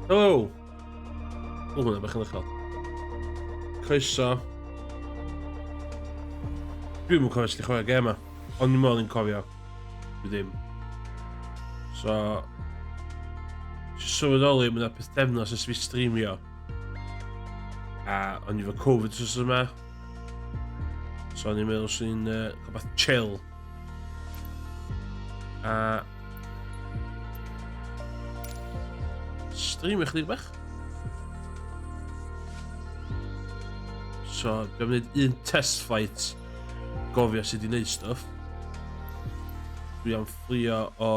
Helo! O hwnna bach yn uchel. Croeso. Dwi'm yn cofio os 'di chwarae gêm 'ma, ond dwi me'wl ni'n cofio. Dwi ddim. So jyst sylweddoli ma' 'na pythefnos ers fi streamio. A o'n i efo Covid wsos yma. So o'n i'n meddwl swn i'n ca'l bach chill. A streamio chydig bach. So dwi am neud un test flight, gofio sut i neud stwff. Dwi am fflio o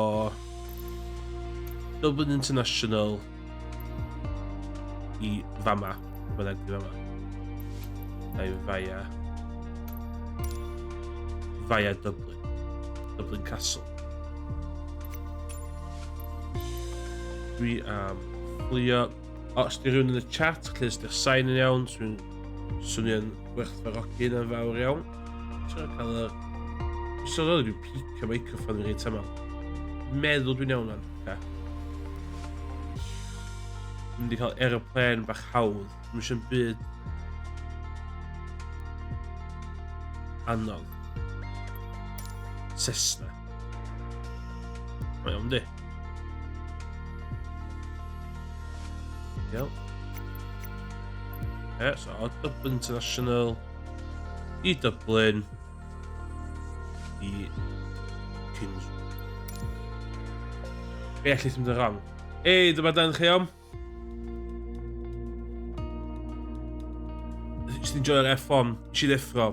Dublin International i fama, bynnag 'di fama. Neu via Dublin Castle. Dwi am fflio... Os di rhywun yn y chat, lle ysdi'ch sign yn iawn, dwi'n swnio'n gwerthfawrogi yn fawr iawn. Trio cael yr... Dwi'n sylweddoli dwi'n picio meicroffon yn reit aml. Meddwl dwi'n iawn fan. Dwi'n mynd i cael aeroplane bach hawdd. Dwi'n eisiau'n byd anodd. Cessna. Mae iawn di. Iawn. So o Dublin International i Dublin i Kings. Be allai ddim yn wrong. Ei, dyma Dan chi am. Jyst ni'n joio'r F1, nes i ddeffro.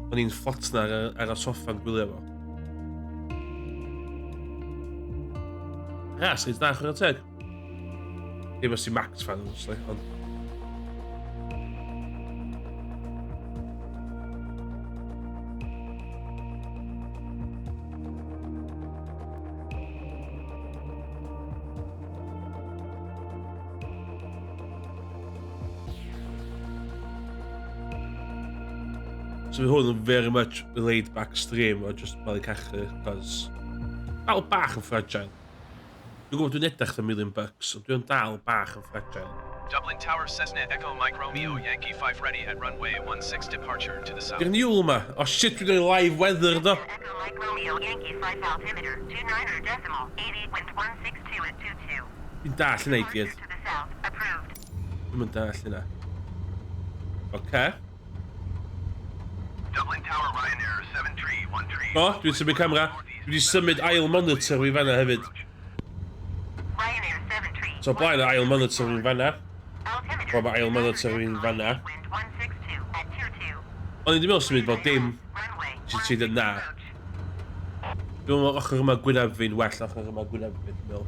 O'n i'n fflotna ar y soffa'n gwylio fo. Ras, reit da chwarae teg. Dim os i Max fan, honestly, ond... So fi hwn yn very much laid back stream o just bali cachu, cos... Dal bach yn fragile. Dwi'n gwybod dwi'n edrych am £1,000,000, ond dwi'n dal bach yn fragile. Dublin Tower Cessna Echo Mike Romeo Yankee 5 ready at runway 16 departure to the south. Di'r niwl ma. O shit, dwi'n ei live weather do. Echo Mike Romeo Yankee 5 altimeter 29 decimal 88 wind 162 at 22. Dwi'n dall yna i gyd. To the south approved. Dwi'n mynd dall yna. Oce. Dublin Tower Ryanair 7313. O, dwi'n symud camera. Dwi wedi symud ail monitor fi fanna hefyd. Ryanair 73. So blaen y ail monitor fi'n fanna. Altimeter. O, mae ail monitor fi'n fanna. Wind 162 at 22. O'n i ddim meddwl symud bod dim Runway. sy'n treid yn na. Dwi'n meddwl ochr yma gwynaf fi'n well ochr yma gwynaf fi'n meddwl.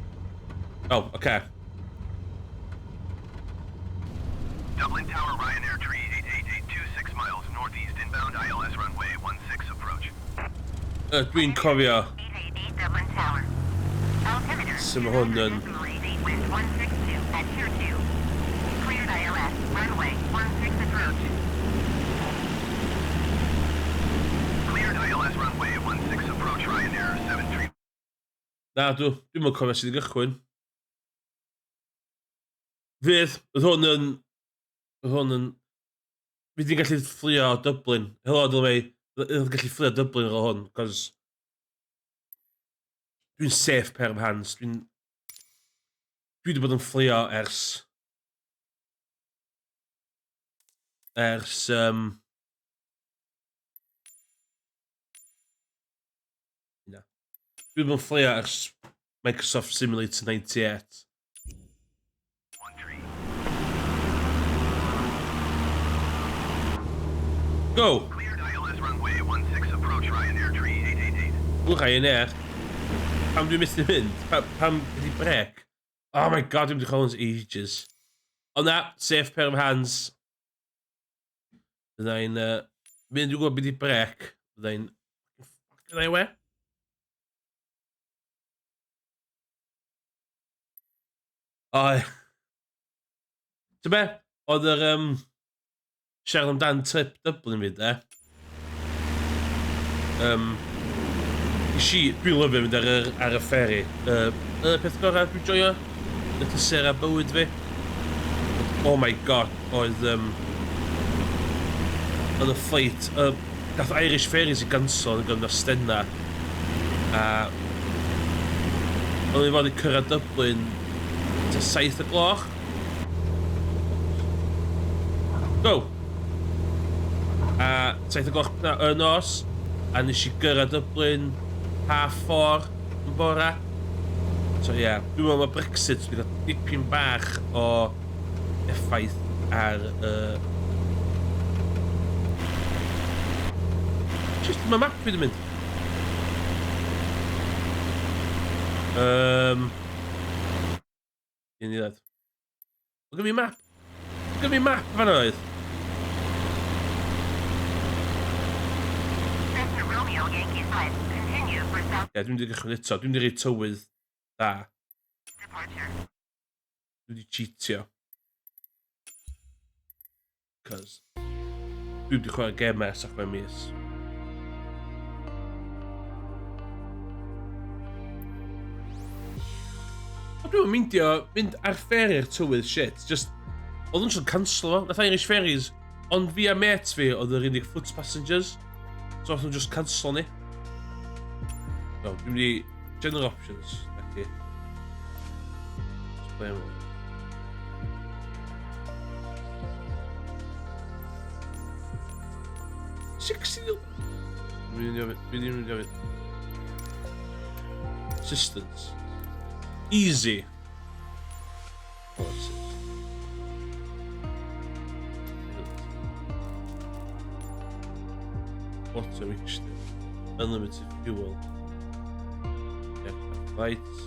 O, oce. Dublin Tower Ryanair tree 88826 miles northeast inbound ILS runway 16 approach. Dwi'n cofio 888 Dublin Tower. Altimeter. sut mae hwn yn... 88 wind 162 at 22. Cleared ILS runway 16 approach. Cleared ILS runway 16 approach Ryanair 73. Na, dwi'n mynd cofio sydd wedi gychwyn. Fydd hwn yn... Fi di'n gallu fflio o Dublin. Helo, Dylmei. Fi'n gallu fflio o Dublin o hwn, cos... Dwi'n safe pair of hands. Dwi wedi bod yn fflio ers... Na. Dwi wedi bod yn fflio ers Microsoft Simulator 98. Go! Cleared ILS runway 16 approach Ryanair tree 888. Ww, Ryanair. Pam dwi'n mynd i mynd? Pam wedi brec? Oh my god, dwi'n mynd i chol yn ages. Ond na, safe pair of hands. Byddai'n... Mynd i gwybod beth i brec. Byddai'n... Byddai'n we? Oi. Ti'n be? Oedd yr... siarad amdan trip Dublin fi, de. Dwi'n lyfio mynd ar y ferry. Y peth gorau dwi'n joio sera bywyd fi. Oh my god, oedd y flight, gath Irish Ferries I gansol yn gyfnod Stena. A o'n i fod i cyrraedd Dublin ta 7 o gloch. Go! A 7 o gloch y nos, a nes I gyrraedd Dublin 4:30 yn bora. So ie, dwi'n meddwl mae Brexit wedi cael dipyn bach o effaith ar just mae map fi wedi mynd. Un i ddod. Look at me map. Look at me map fan oedd. Cessna Romeo Yankee 5. Continue for south Ie, dwi'n wedi gychwyn eto. Dwi'n wedi rhoi tywydd da. departure. Dwi wedi cheatio. Cos dwi wedi chwarae gem ers ac mewn mis. Dwi'n mynd ar fferi'r tywydd shit. Just, oedd nhw'n cancel o. Nath Irish Ferries, ond fi a mates fi oedd yr unig foot passengers. So oedd nhw'n just cancel ni. No, dwi'n mynd I general options. Okay. Let's play them. 60. Dwi'n mynd I ofyn. Assistance. Easy. Auto mixture. Unlimited fuel. Aircraft flights.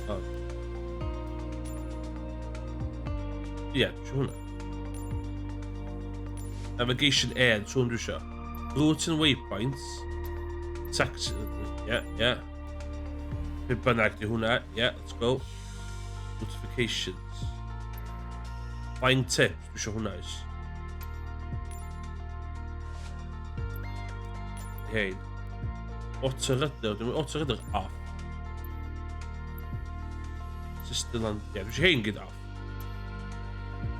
Oh. Yeah, true. Navigation air, true sure. Routes and waypoints. Taxi, yeah. Be bynnag di hwnna, yeah, let's go. Notifications. Flying tips, dwi isio hwnna is. Hein. Auto-rydder, dwi'n mynd auto-rydder off. System land, yeah, dwi isio hein gyd off.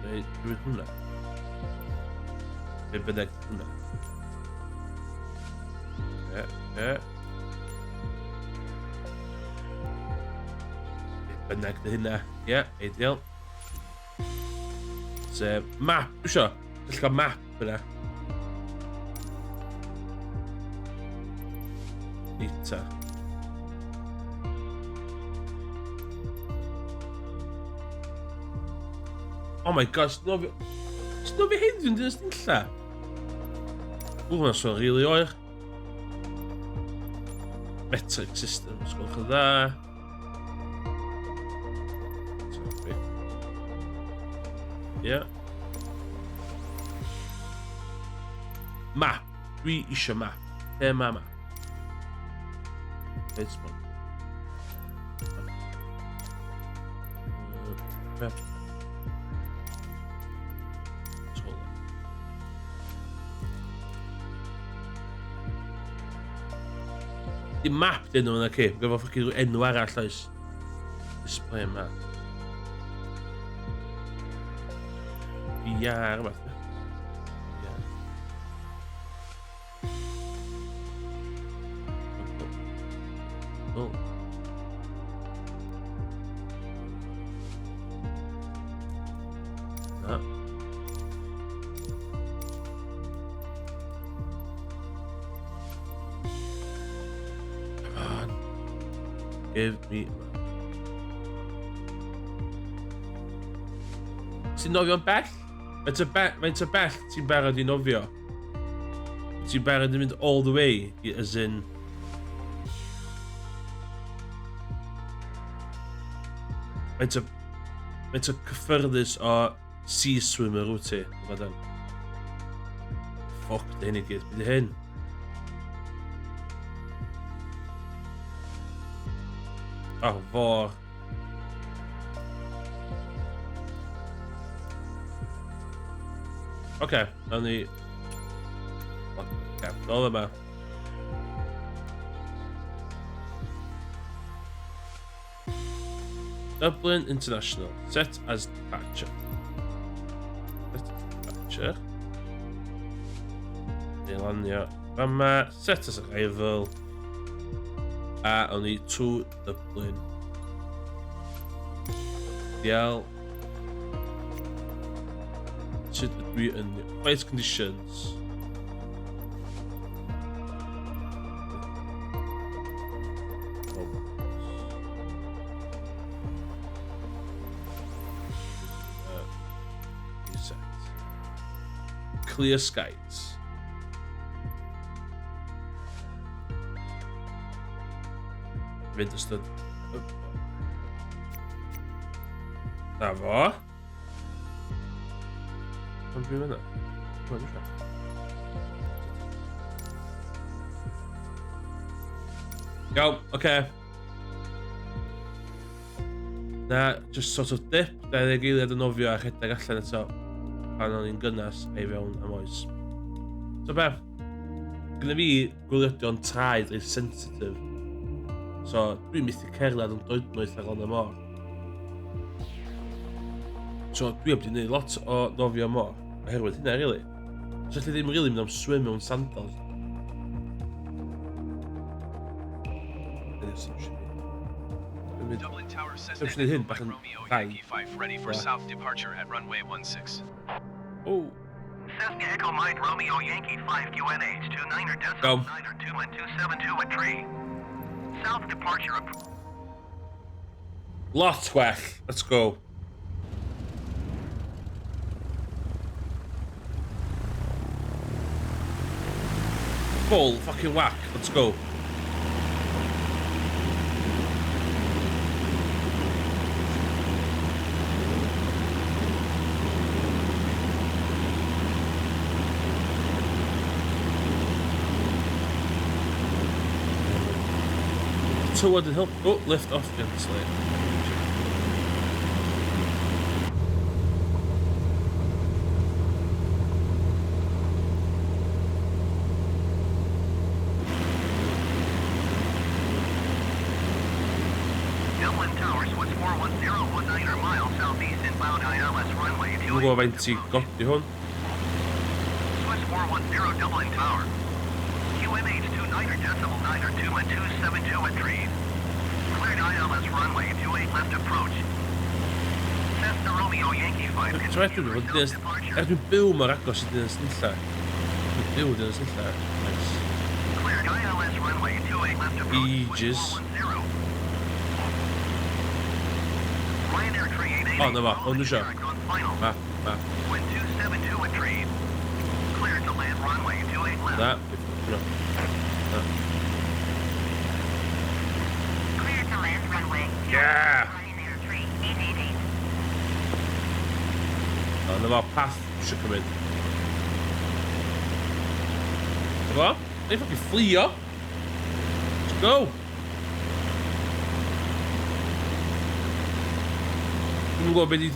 Dwi'n mynd hwnna. Be bynnag di hwnna. Yeah. Bynnag dy hynna. Yeah, ideal. So, map, dwi isio. Dwi'n cael map yna. Nita. Oh my god, sno fi hyn dwi'n dyn ystilla. Hwna'n sôn rili oer. Metric system, sgwlwch yn dda. Yeah. Map. Dwi isio map. Mae map. It's fun. Di map dyn nhw'n ac Gafo ffocin rhyw enw arall oes. Display map. Iar fath. Oh. No. Come on. Give me a map. Ti'n nofio'n bell? Faint o bell ti'n barod I nofio? Ti'n barod I mynd all the way, as in... Faint o cyffyrddus o sea swimmer wyt ti? Ffoc, dy hyn I gyd. Bydd hyn. Oh, for. Okay, nawn ni... Okay, nôl yma. Dublin International. Set as departure. Set as departure. Nilanio. Fama. Set as arrival. Only to Dublin. DL. Should agree on the flight conditions. Clear skies. Understood. Na fo. Ond dwi'n fyna. Dwi'n fyna. Iawn, oce. Na, just sort of dip, 20 eiliad yn nofio a rhedeg allan eto pan o'n i'n gynnas ei fewn am oes. So be? Gyda fi gwyliogion traed reit sensitif. So dwi'n methu cerdded yn doednoeth ar on y môr. So dwi wedi gwneud lot o nofio môr oherwydd hynna, really. So allu ddim really mynd am swim mewn sandals. Dublin Tower says Dwi'n that gwneud hyn Echo bach yn Mike Romeo rai. Yankee 5 ready for south departure at runway 16. Oh, Cessna Echo Mike Romeo Yankee 5 QNH 29er Go. decimal 9er 2 and 272 at tree. South departure lot well. Let's go. Full fucking whack. Let's go. Tywod yn help. Oh, lift off gently. Dublin Tower switch 410 mile southeast inbound ILS runway Dwi'n gwybod faint ti godi hwn. Switch 410 Dublin Tower. QNH 29er decimal 9er 2 and 272 at tree. Cleared ILS runway 28 left approach. Cessna Romeo Yankee 5 So erbyn nhw, dwi'n byw mor agos i dyn ysnilla. Dwi'n byw dyn ysnilla. Nice. Cleared ILS runway 28 left approach. Aegis. 410. Ryanair tree 88. Oh, no, ma. Oh, no, sure. On final. Ma. Wind 272 at tree. Cleared to land runway 28 left. Na. No. Clear to land runway. Yeah! Ryanair 3888. Oh, na fo, path eisiau cymryd. Na fo? Na i ffocin fflio. Let's go. Dwi'n gwybod beth i...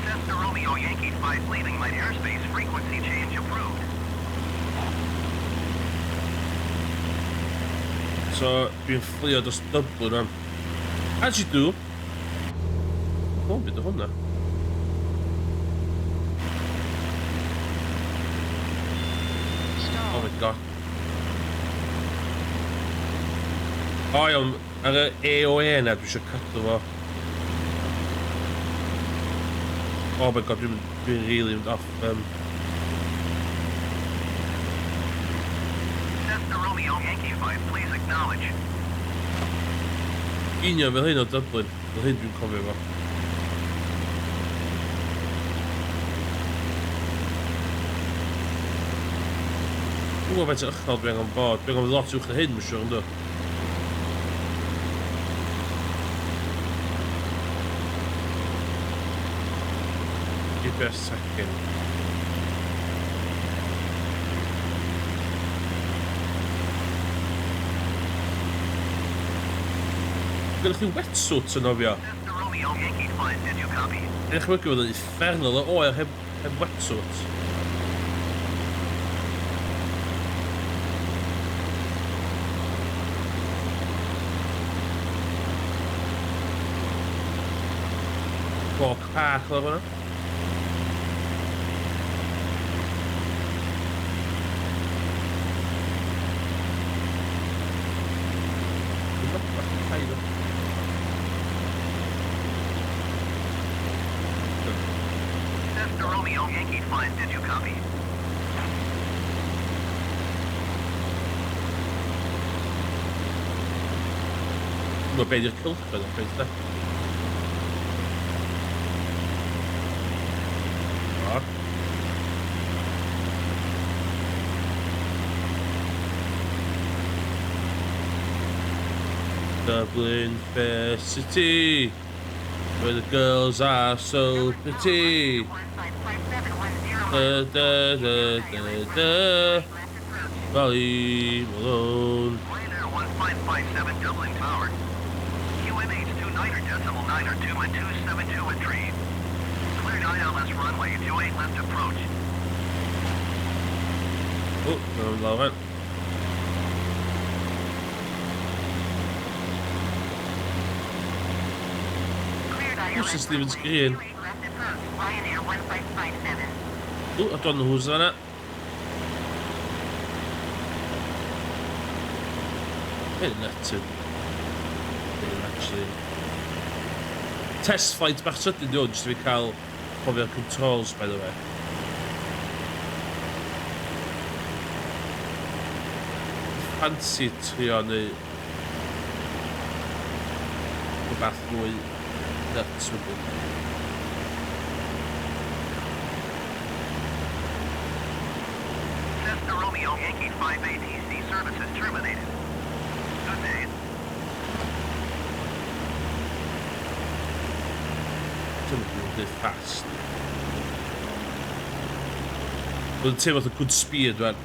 Cessna Romeo Yankee 5 leaving my airspace. Frequency change approved. So, dwi'n fflio dros Dublin am. As you do. O, beth o hwnna? Oh my god. O iawn, ar y AOA na dwi eisiau cadw fo. Oh my god, dwi'n really mynd off. Cessna Romeo Yankee 5, please acknowledge. Union fel hyn o Dublin. Fel hyn dwi'n cofio fo. Dwi'n gwybod faint o uchel dwi angen bod. Dwi angen lot uwch na hyn, mae'n siŵr ynddo. GPS second. Gyda chi wetsuit yn ofio? Cessna Romeo Yankee 5, did you copy? Edrych mygu fod yn uffernol o oer heb wetsuit. Fork Park lefel yna. Cessna Romeo Yankee 5, did you copy? Mae beth i'r cylch yn y peth da. Dublin Fair City, where the girls are so pretty. Da da da da da. Valley Malone. Ryanair 1557 Dublin Tower. QNH 29.9 or 2 and 272 entry. Cleared ILS runway 28 left approach. Oh, no, love it. Who's Stephen's Green? Ryanair 1557. Oh, I don't know who's on it. Bit nuts. Actually. Test flight bach sydyn nhw, jyst i fi cael cofio'r controls, by the way. Fancy trio neu rhywbeth mwy nuts wedyn. Cessna Romeo Yankee 5 ATC services terminated. Good day. Dwi'n dweud fast. Dwi'n teimlo fatha good speed, rwan.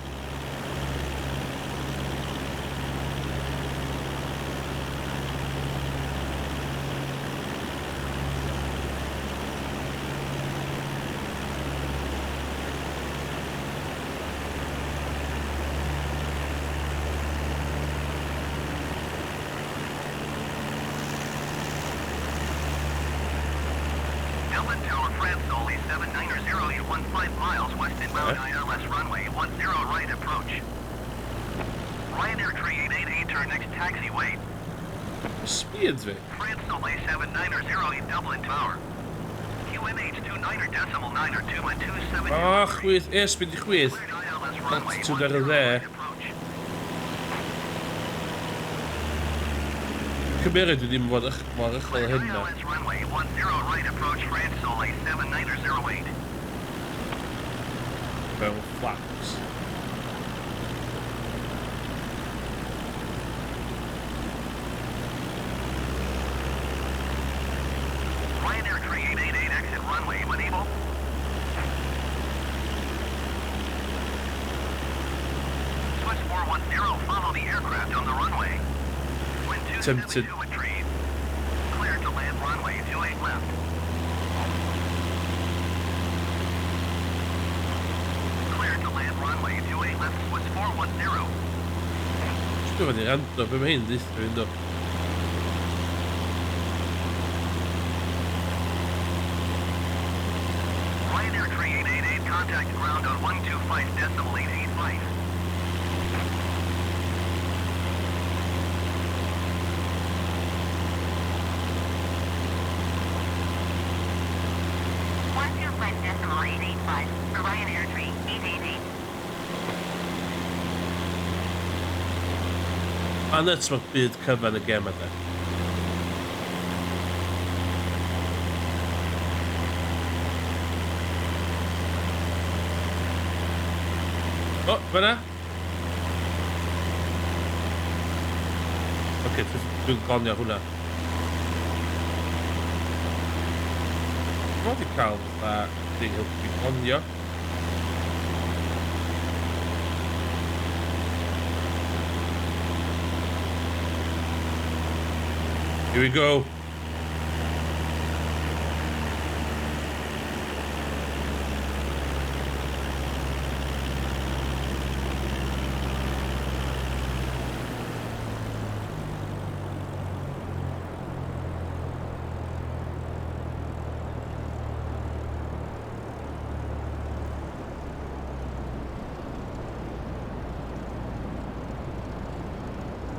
Ellen Tower, France, only 790, you 15 miles west inbound ILS runway 10 right approach. Ryanair 388, turn next taxiway. Speed fi. France, only 790, Dublin Tower. QNH 29.9 or 2 and 272. O, chwyth. E, speed i chwyth. Cleared ILS runway Altitude 10 ar y dde. right approach. Cymeriad dwi ddim fod mor uchel Cleared hyn na. ILS runway 10 right approach, France, only 7908. Fel flaps. Ryanair 3888, exit runway, when able. Swiss 410, follow the aircraft on the runway. Wind Tempted. 272 entry. Clear to land runway 28 left. Clear to land runway 28 left, Swiss 410. Dwi'n fan i'r rando, be mae hyn ddysgu fi'n do. Ryanair 3888, contact ground on 125.885. decimal 885 for Ryanair 3888. A nuts mae'r byd cyfan y gem yna. O, fyna. Oce, dwi'n gonio hwnna. Mae wedi cael fatha thing helpu gonio. Here we go.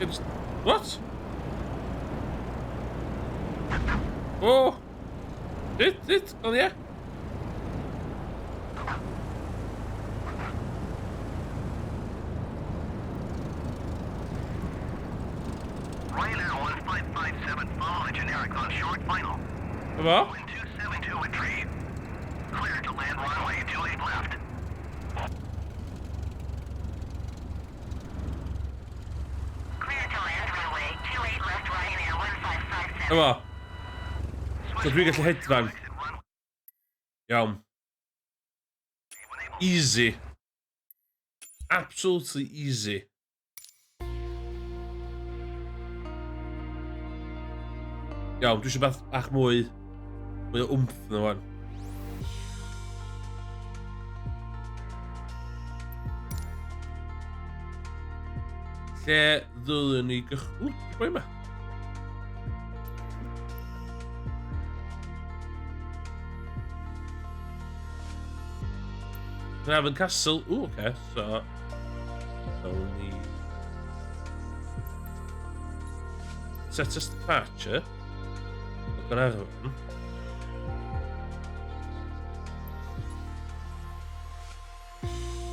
It's... What? Oh! Dit, oh yeah. Ryanair 1557, follow the generic on short final. Wat? Wind 272 entry. Cleared to land runway 28 left. Cleared to land runway 28 left Ryanair 1557. Wat? So dwi gallu hedfan. Iawn. Easy. Absolutely easy. Iawn, dwi eisiau bach mwy o wmff na wan. Lle ddylwn ni Ww, boi yma. Glenavon Castle. Ooh, okay. So, only set us departure. Glenavon.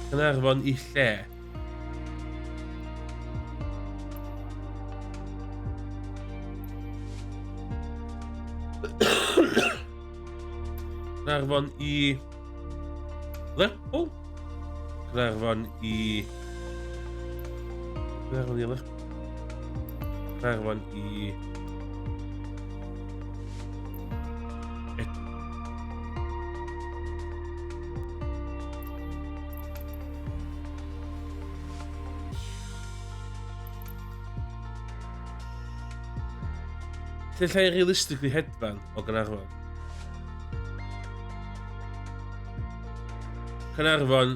Glenavon I lle. Glenavon I Lerpwl. Glenarfon I Lerpwl. Glenarfon I lle realistically hedfan o Glenarfon. Caernarfon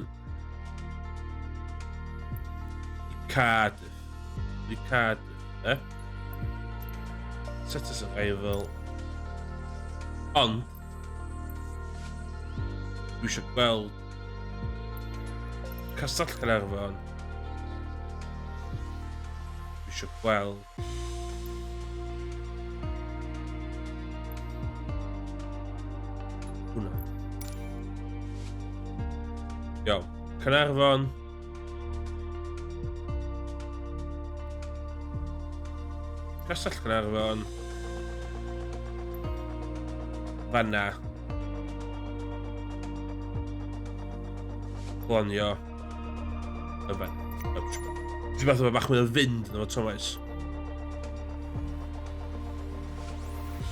I Cardiff. I Cardiff, eh? Set us arrival. Ond dwi eisiau gweld Castell Caernarfon. Dwi eisiau gweld hwnna. Iawn, Caernarfon. Castell Caernarfon. Fanna. Glonio. Y fan. Dwi'n fath o bach mwy o fynd yn efo Thomas.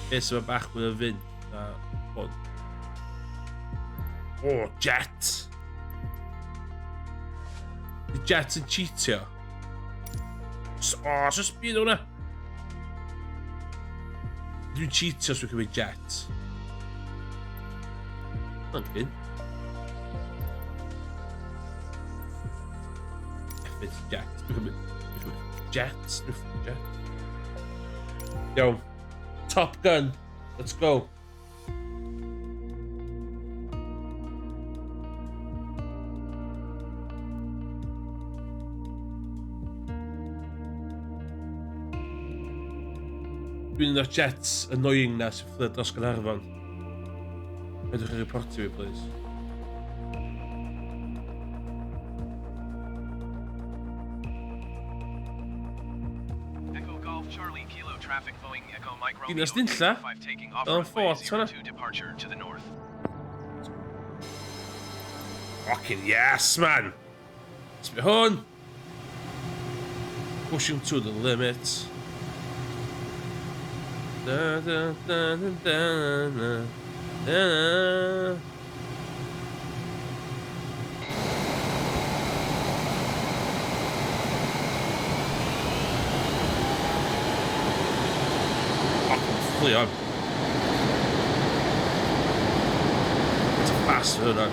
Beth yma bach mwy o fynd na hwn. O, jet! The jet yn cheatio. O, sy'n sbyd hwnna. Dwi'n cheatio os dwi'n cymryd jet. Ond gyn. Effyd jet. Dwi'n cymryd jet. Jet. Iawn. Top Gun. Let's go. Dwi'n un o'r jets annoying na sy'n fflyd dros Gaernarfon. Ydych chi'n reportio fi, please. Echo Golf Charlie Kilo traffic Boeing Echo Mike Romeo Dinas nunlla. 5 taking off Fel yn runway ffort, hwnna. 02 departure to the north. Fucking yes, man! Sbio hwn! Pushing to the limit. Da, da, da, da, da, da, da. Fucking on. It's a fast hood on.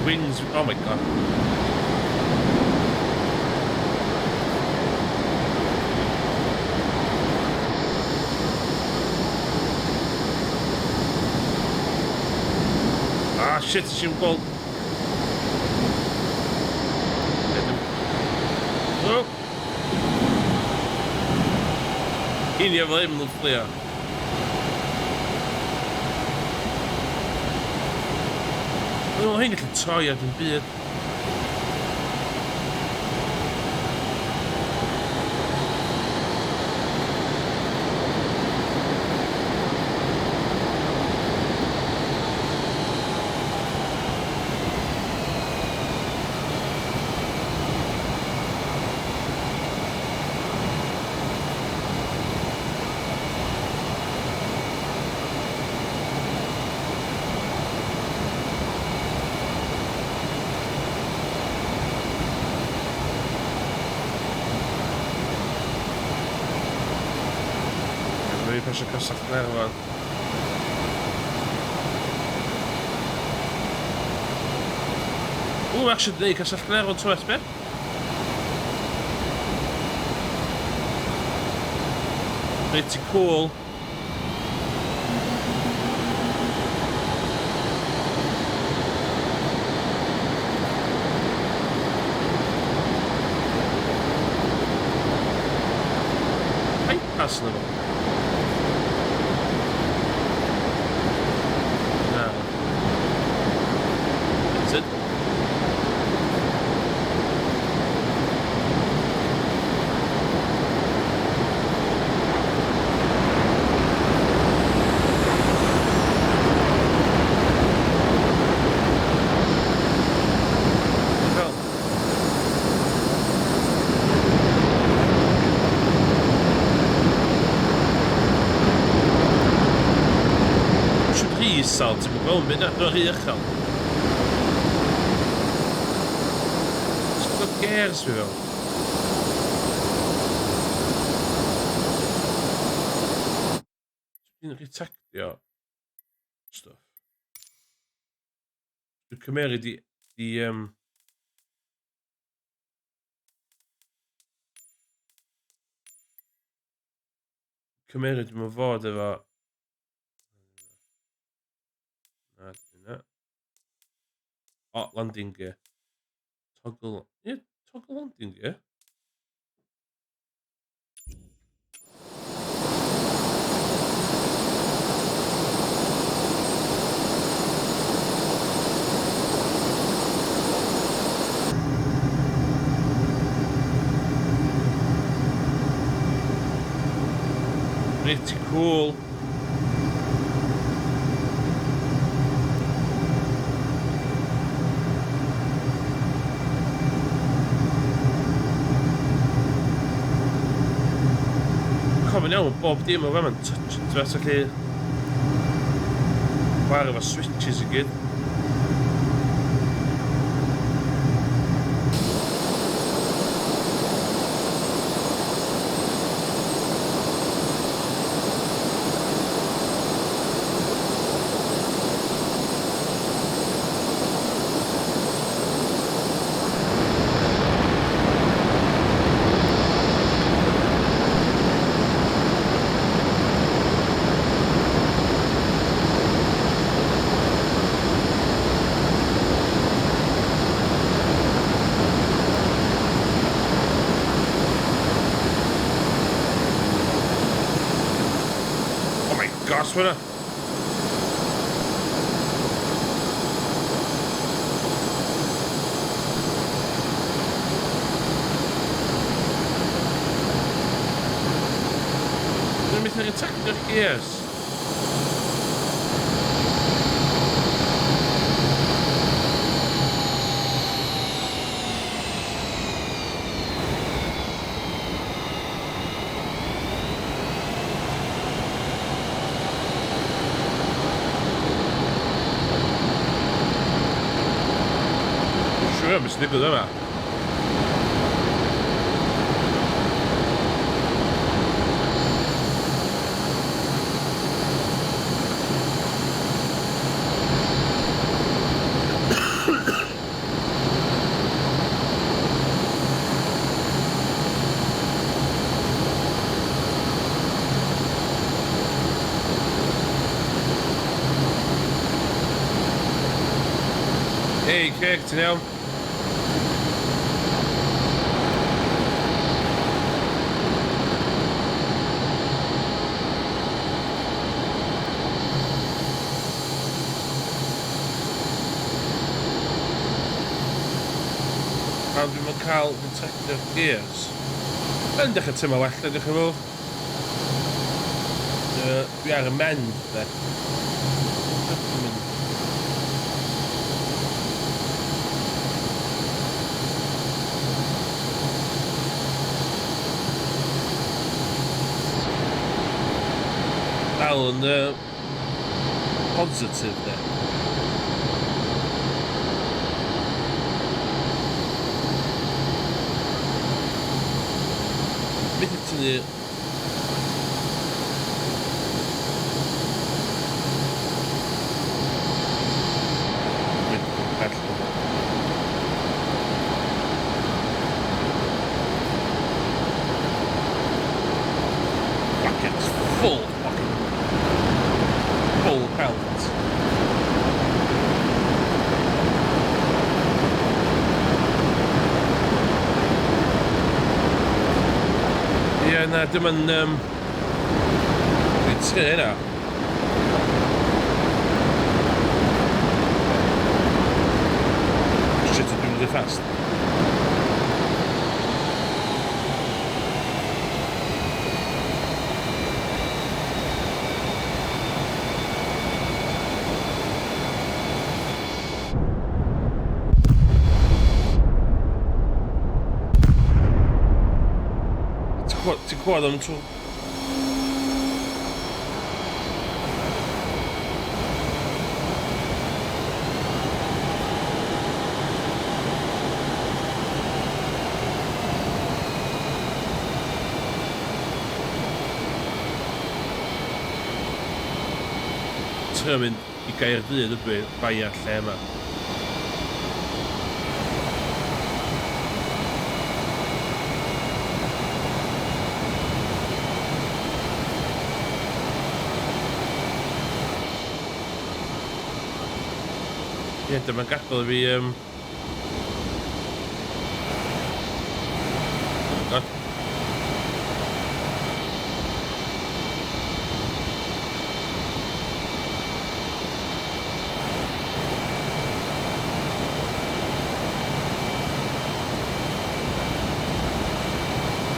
wings. Oh my god. Ah shit, it's him called. Oh. In je leven nog vliegen. Oh, heen ik het saai uit een bed. Als ik kan zacht naar wat. Oeh, actually, ik kan zacht naar wat zo is, hè? Pretty cool. Hey, passen we. Zout, ik moet wel een beetje naar hier gaan. Het is toch kerst wel. Een recept, ja. Stof. De Khmer die Khmer die mijn vader was. Landing. Toggle. Yeah, toggle landing, yeah. Pretty cool. We nou een paar dingen, maar we hebben het was een keer. Waren wat switches again. Gas worden. Dan met een recept terug eerst. Misschien wel maar. Hei, Craig, ti'n iawn? Pan dwi'n mynd cael detector gears. Yn dechrau tyma well, edrych yn fawr. Dwi ar y mend, de. Dal yn positif, de. Beth ydyn ni? It's full pelt. Ie, na, dim yn... Dwi'n tu hynna. Shit, dwi'n mynd i fast. Ti'n gwybod am tro? Ti'n mynd i Gaerdydd ydw i, bai ar lle yma. Ie, dyma'n gadael i fi... God.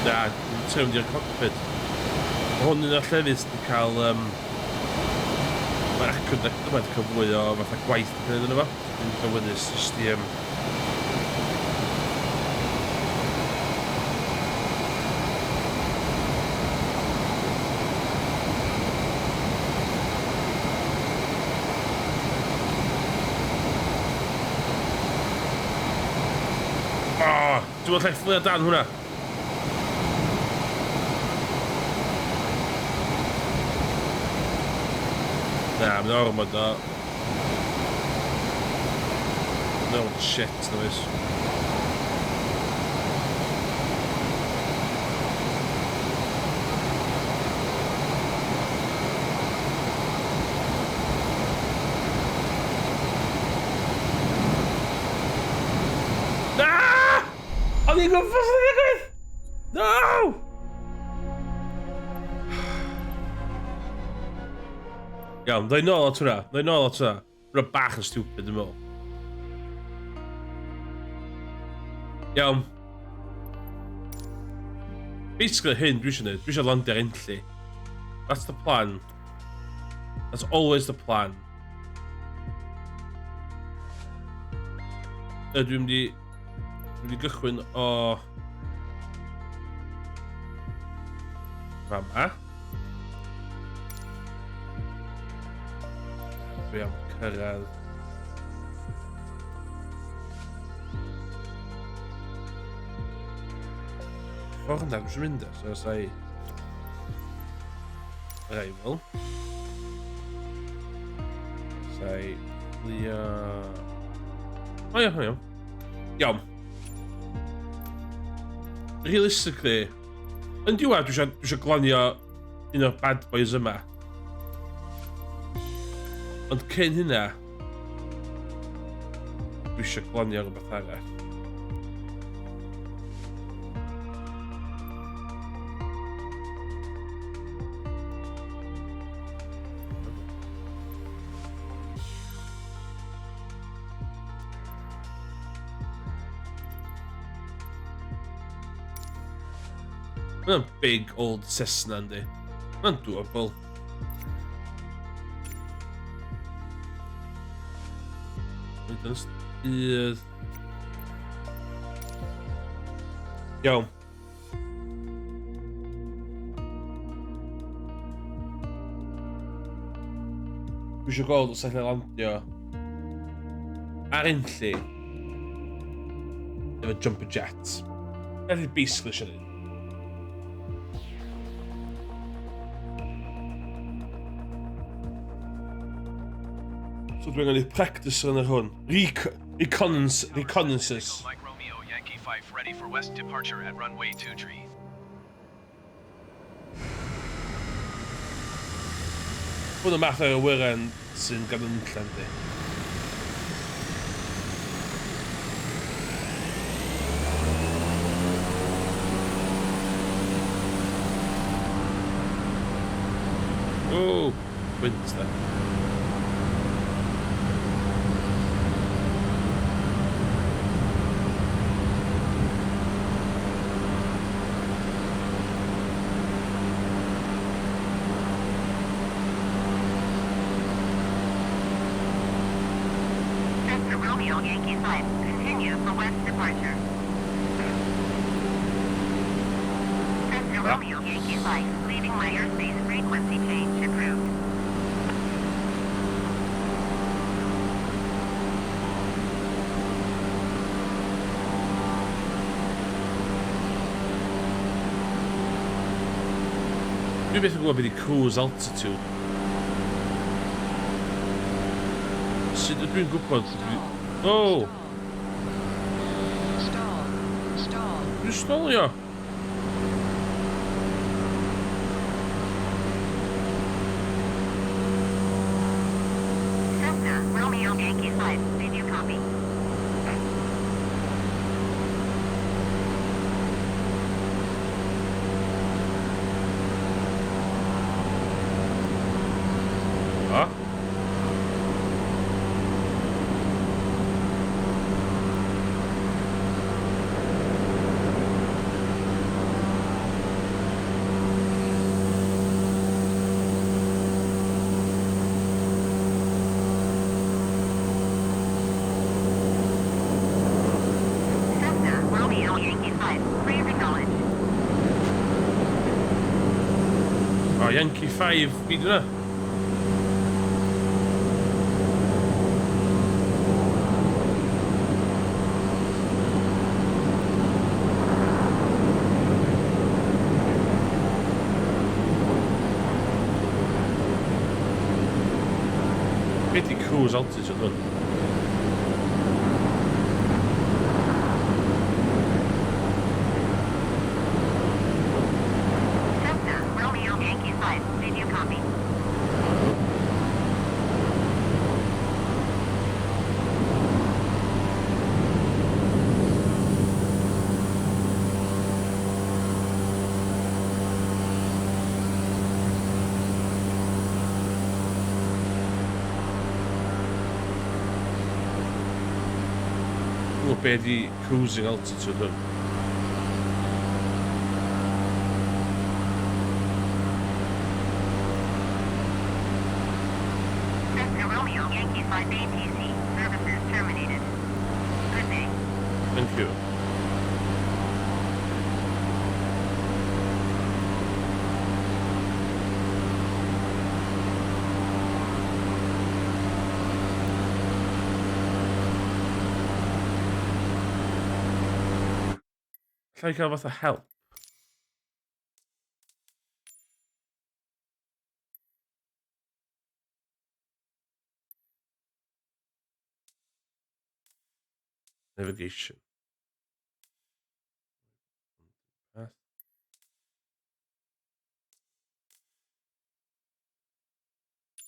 Na, dwi'n tywnd i'r cockpit. Hwn yn o'r llefydd sydd wedi cael... Mae'n acw wedi cael fwy o fatha gwaith yn gwneud yno fo. Dwi'n gywyddus jyst i... Dwi'n meddwl fflio dan hwnna. Na, mae'n ormod o... No shit, no is. Na! O'n i'n gwybod beth o'n i'n gwybod? No! Iawn, ddoi nôl at hwnna. Ddoi nôl at hwnna. Rwy'n bach yn stupid, dwi'n meddwl. Iawn. Basically hyn dwi eisiau gwneud. Dwi eisiau landio'r Enlli. That's the plan. That's always the plan. Dwi'n mynd i gychwyn o... Fama. Dwi am cyrraedd. Ffordd yna, dwi'n mynd e, so sai... Arrival. Sai... Lia... O ia, iawn. Iawn. Realistically, yn diwedd dwi eisiau glanio un o'r bad boys yma. Ond cyn hynna... dwi eisiau glanio rhywbeth arall. Mae'n big old Cessna yndi. Mae'n doable. Mae'n ystyd. Iawn. Dwi eisiau gweld os allai landio ar unlli efo jumper jet. That's basically eisiau neud. So dwi'n gwneud practice yn yr hwn. Reconnaissance. Echo Mike Romeo, Yankee 5, ready for west departure at runway 23. Hwn y math o'r awyren sy'n ganolfan di. Oh, winds there. Cessna Romeo, Yankee 5, continue for west departure. Cessna Romeo, Yankee 5, leaving my airspace frequency change approved. Dwi beth yn gwybod beth i cruise altitude. Sut ydw i'n gwybod? Oh! Dwi'n stolio! Cessna Romeo, Yankee 5, did you copy? Ha? Cessna Romeo, Yankee 5, please acknowledge. O, Yankee 5, fi dyna. Beth i cruise altitude hwn? Cessna Romeo, Yankee 5, did you copy? Dwi'n gwybod beth i cruising altitude hwn. Cessna Romeo, Yankee 5, ATC, services terminated. Good day. Thank you. Llai cael fath o help. Navigation. Path.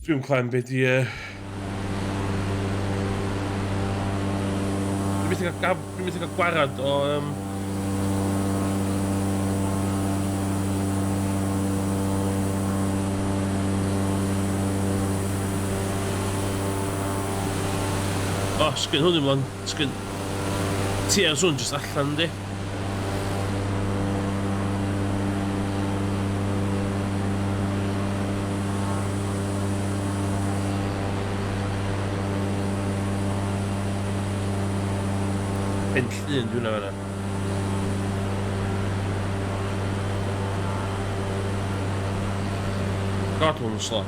Dwi'n climb beth i... Dwi'n methu cael gwarad o... O, sgyn hwn i mlaen, sgyn... TRS hwn jyst allan, di. Pen llun dwi'n fanna. God, hwn yn slo.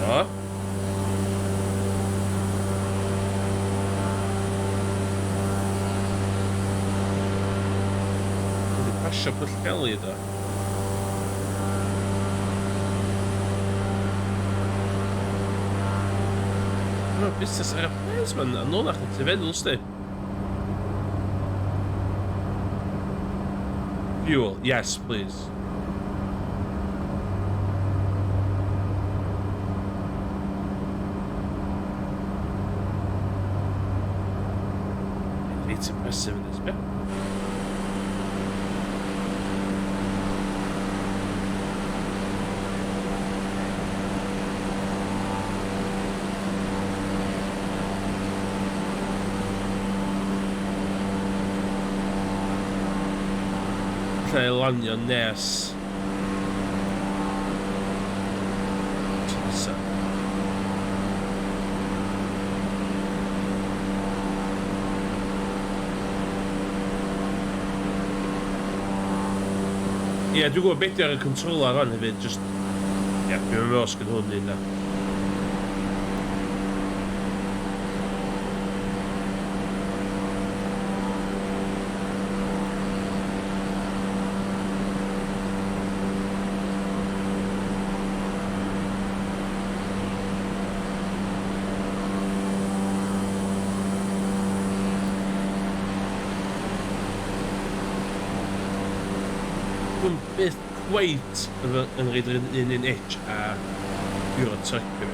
O. Pasio Pwllheli ydo. No, busnes ar y pres, man. Yn ôl nach ti feddwl, sti. Fuel, yes, please. Reit impressive in this bit. Lle lanio nes. Tisa. Ie, dwi'n gwybod beth ar y controller hon hefyd, just... Ie, dwi'n meddwl os gyda hwn un da. Dwi'n byth cweit yn reid un itch a Euro Truck fi.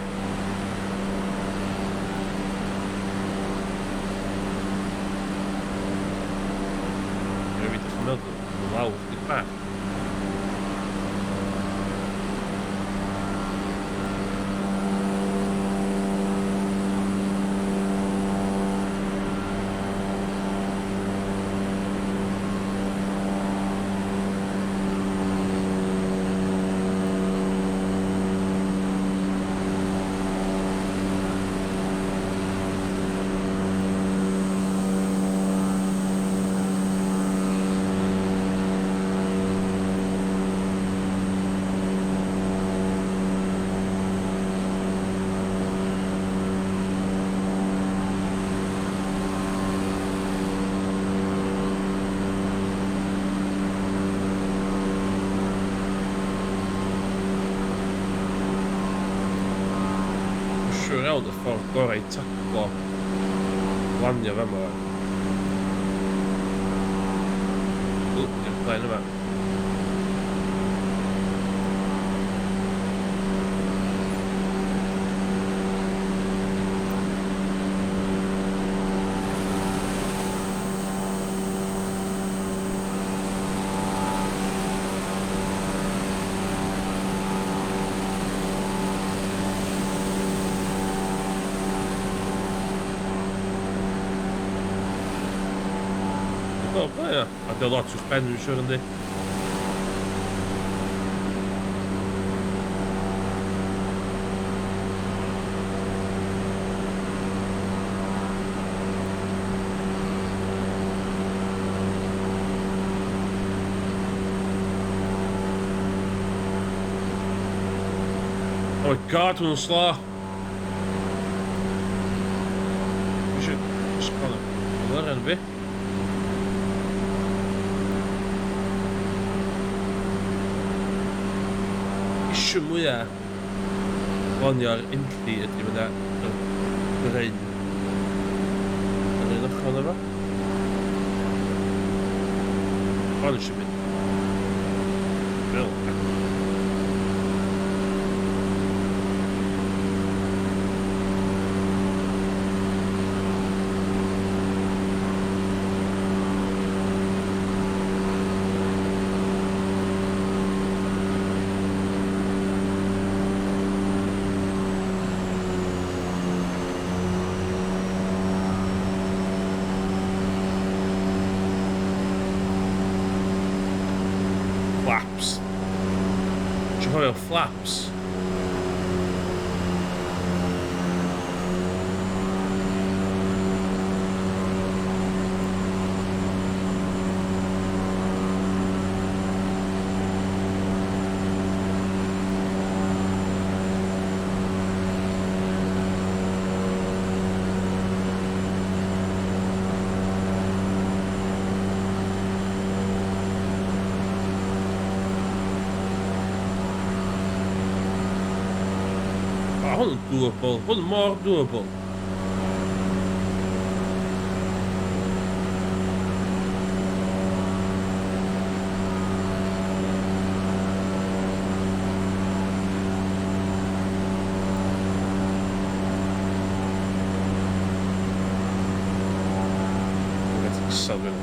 Dwi'n fi ddechrau meddwl, lawr, chydig bach. Siwr iawn y ffordd gorau i taclo lanio fe yma. I'r blaen yma. O, ia. A dy lot o'ch ben, dwi'n siwr yndi. Oh my god, hwn yn slo. Dwi eisiau cael y lyren fi. Isiw mwyaf lanio ar unlli ydy fyna yr un ochr. should be. Real. Flaps. Joel flaps. Hwn yn doable. Hwn yn mor doable. That's so good.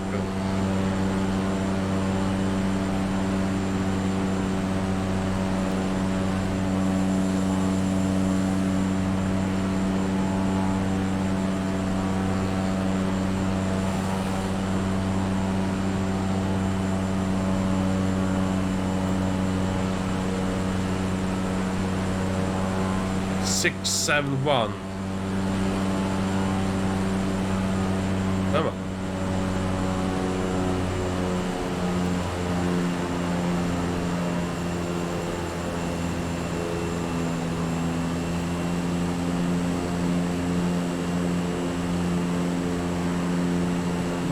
Six, 7, 1. Come on.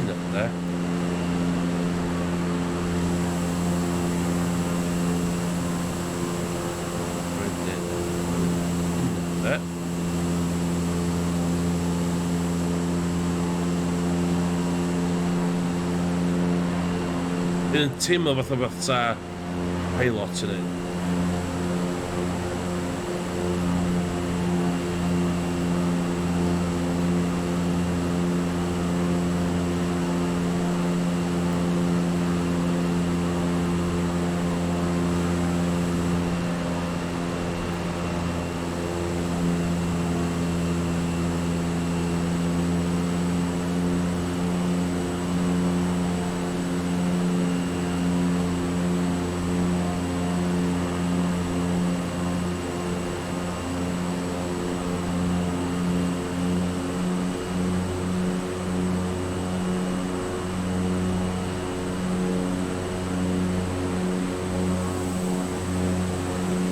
Not there. That. Yn teimlo fatha ta pilot yn un.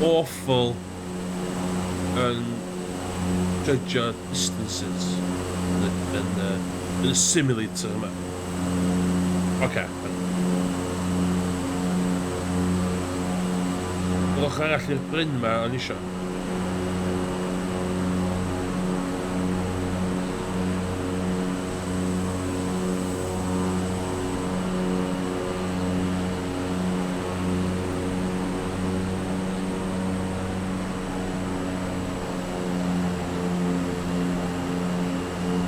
Awful and judge distances yn y simulator yma. Okay. Byddwch arall i'r bryn yma o'n isio.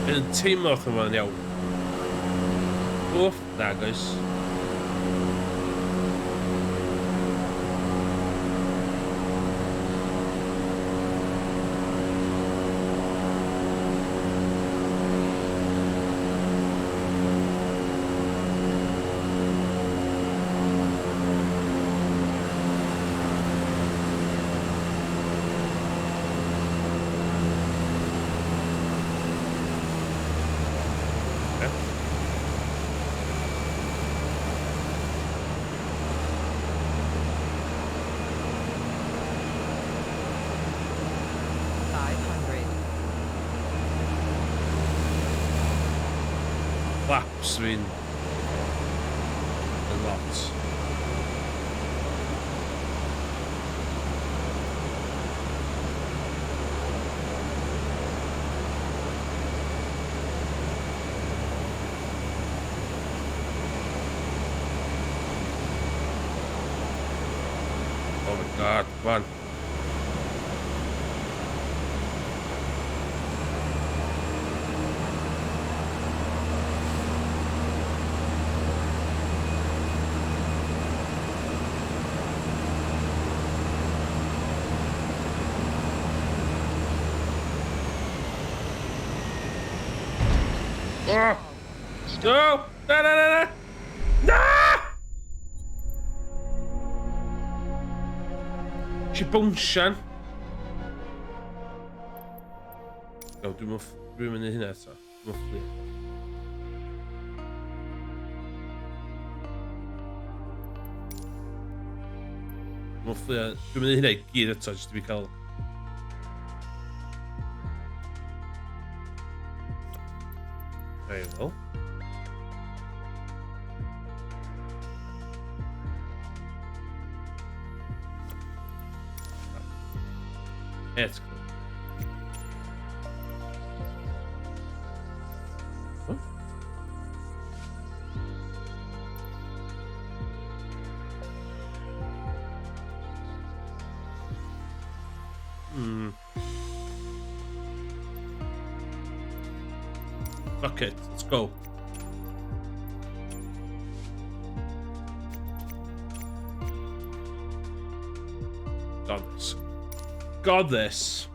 Yn teimlo wrth yma'n iawn. Wff, na guys. Flaps fi'n a lot. God, come on. Oh. No! No, no, no, no! No! Ci bwnsio. O, dwi'n mynd i hynna eto. Dwi'n fflio. Dwi'n mynd i hynna I gyd eto, jyst I fi cael... Very well. It's cool. Oh. Fuck it, let's go. Got this.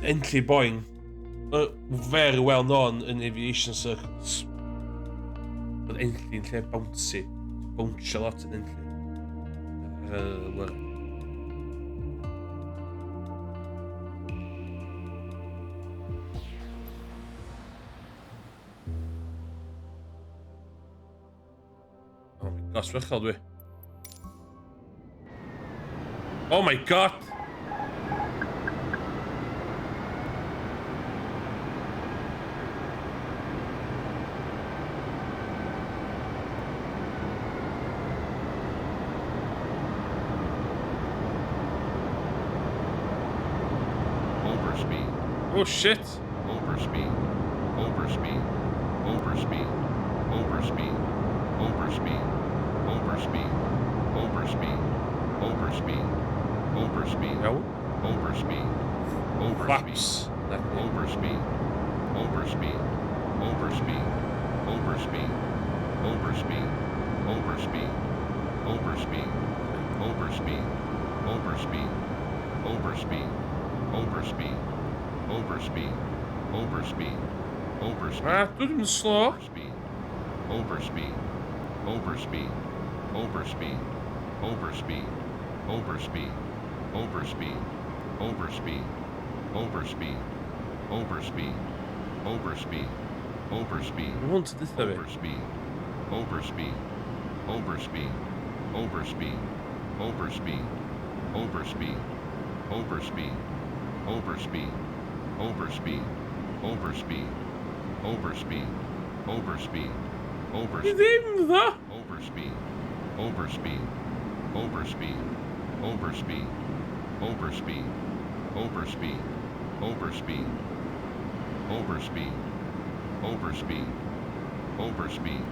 Entry Boeing, very well known in aviation circles. But Entry yn lle bouncy. Bounce a lot in Entry. Well. Oh my gosh, wychel dwi. Oh my god! Overspeed. Oh shit! Overspeed. Overspeed. Overspeed. Overspeed. Overspeed. Overspeed. Overspeed. Overspeed. Overspeed. No. Overspeed. Overspeed. Flaps. Overspeed. Overspeed. Overspeed. Overspeed. Overspeed. Overspeed. Overspeed. Overspeed. Overspeed. Overspeed. Overspeed. Overspeed. Overspeed. Overspeed. Ah, doe hem slow. Overspeed. Overspeed. Overspeed. Overspeed. Overspeed. Overspeed. Overspeed. Overspeed. Overspeed. Overspeed. Overspeed. Overspeed. We want this way. Overspeed. Overspeed. Overspeed. Overspeed. Overspeed. Overspeed. Overspeed. Overspeed. Overspeed. Overspeed. Overspeed. Overspeed. Overspeed. Gideyim da. Overspeed. Overspeed. Overspeed. Overspeed. Overspeed. Overspeed. Overspeed. Overspeed. Overspeed. Overspeed.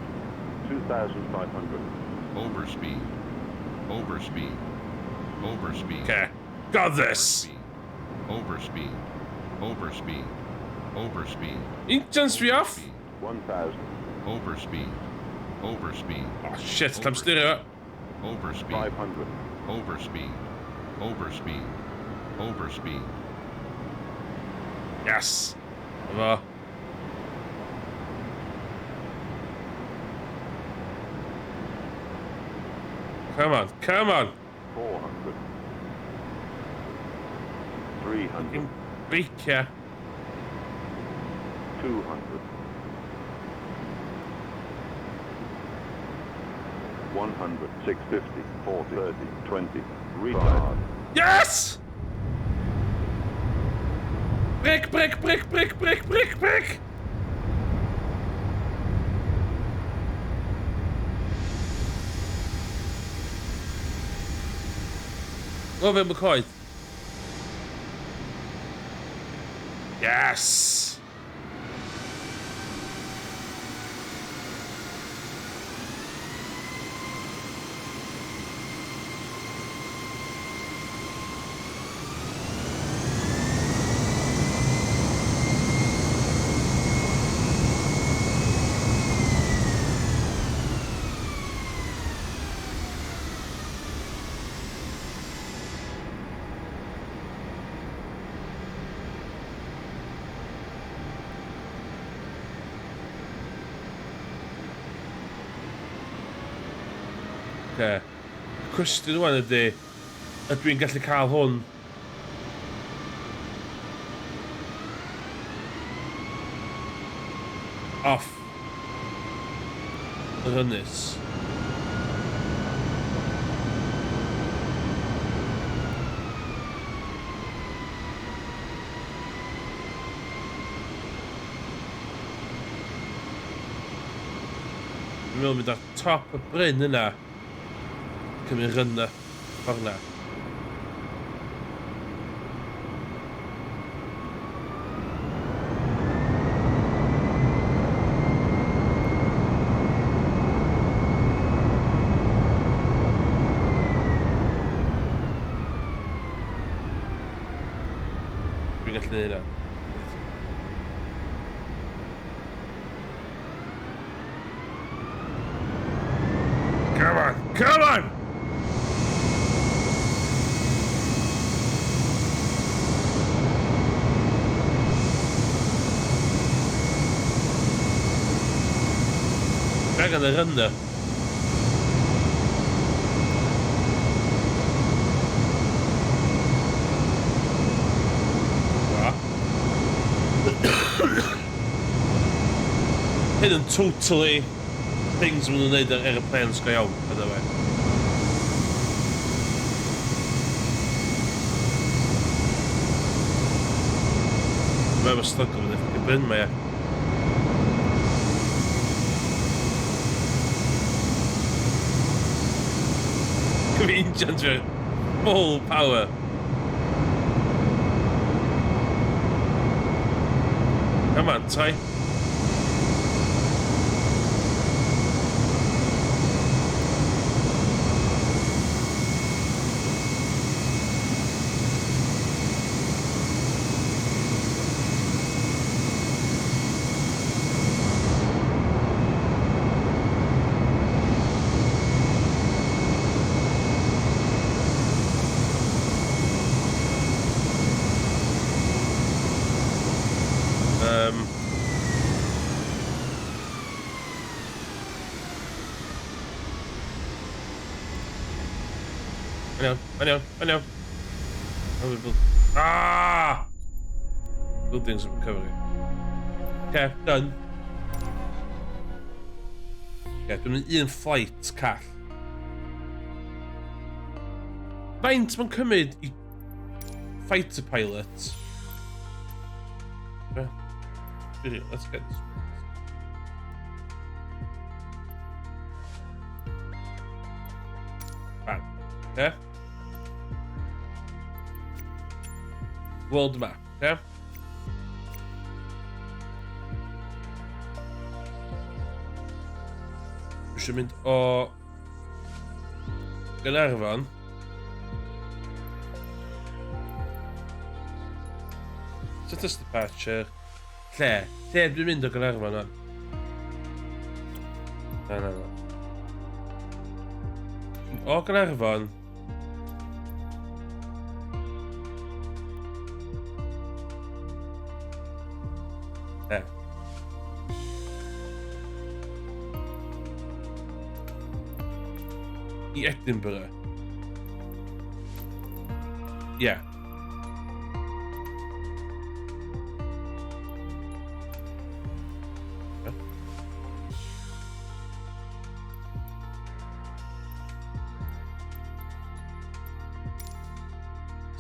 2,500. Overspeed. Overspeed. Overspeed. Okay. Got this. Overspeed. Overspeed. Overspeed. Intens vi off. 1,000. Overspeed. Overspeed. Oh shit, ik heb stereo. Overspeed. 500. Overspeed. Overspeed. Overspeed. Yes. Bra. Come on, come on. 400. 300. Beetje. 200. 100. 650. 40. 30. 20. Retard. Yes! Prik, prik, prik, prik, prik, prik, prik. Wat heb ik gegooid? Yes! Oce. Cwestiwn rwan ydy, ydw i'n gallu cael hwn? Off. Yr ynys. Dwi'n meddwl mynd ar top y bryn yna. Cymryd rynna. Ffordd na. Dwi'n gallu neud hynna. Come on! Come on! Kijk aan de rende. Ja. Hidden totally things when they need airplanes go out, by the way. We hebben stuck with it. Ik ben maar. Green Ginger, full power. Come on, Ty. I know. Ah! Buildings of recovery. Okay, done. Okay, dwi'n mynd un flight call. Faint ma'n cymryd I fighter pilot? Okay, let's get this. Bang. Okay. World map, okay? Dwi'n mynd o Gaernarfon. Set us departure. Lle dwi'n mynd o Gaernarfon o'n? Na. O Gaernarfon. I Edinburgh. Yeah.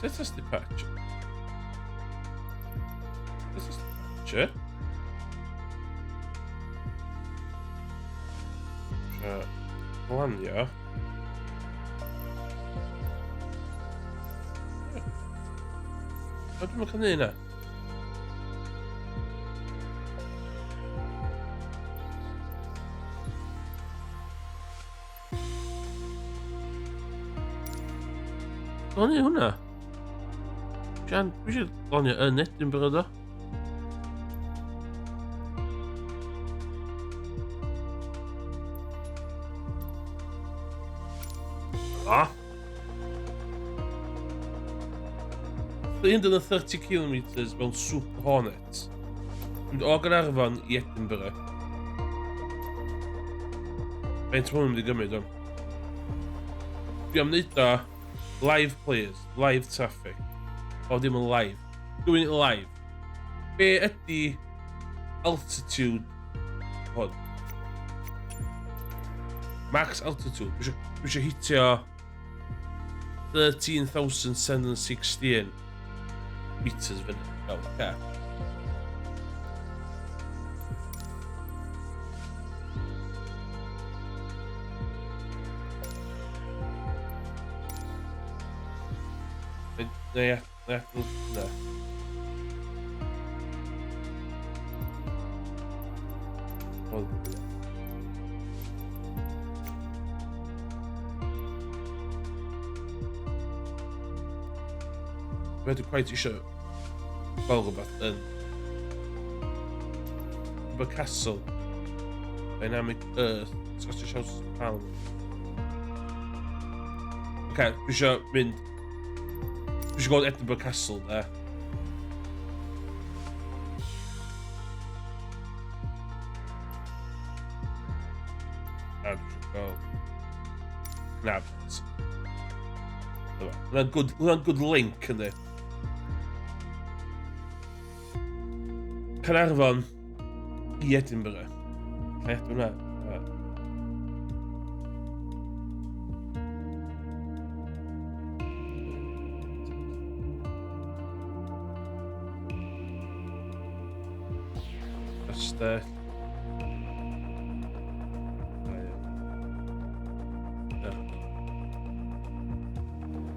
Set us departure. This is departure. Landia. Wat moet ik gaan doen? Lan är hon? Kan vi lan är en Edinburgh då? Ja. 330 kilometers mewn Super Hornet. Mynd o Gaernarfon I Edinburgh. Faint hwn wedi gymryd o'n? dwi am neud o live players, live traffic. O dim yn live. Dwi'n it live. Be ydi altitude hwn? Max altitude. Dwi isio hitio 13,716 meters fyny. Iawn, oce. Ne. Wedi quite isio gweld rhywbeth yn Castle Dynamic Earth Scottish House of Parliament. Dwi isio mynd. Dwi isio gweld Edinburgh Castle there. A dwi isio gweld Knabs. Hwna'n good link yndi. Caernarfon I Edinburgh. Lle ydw hwnna? Castell.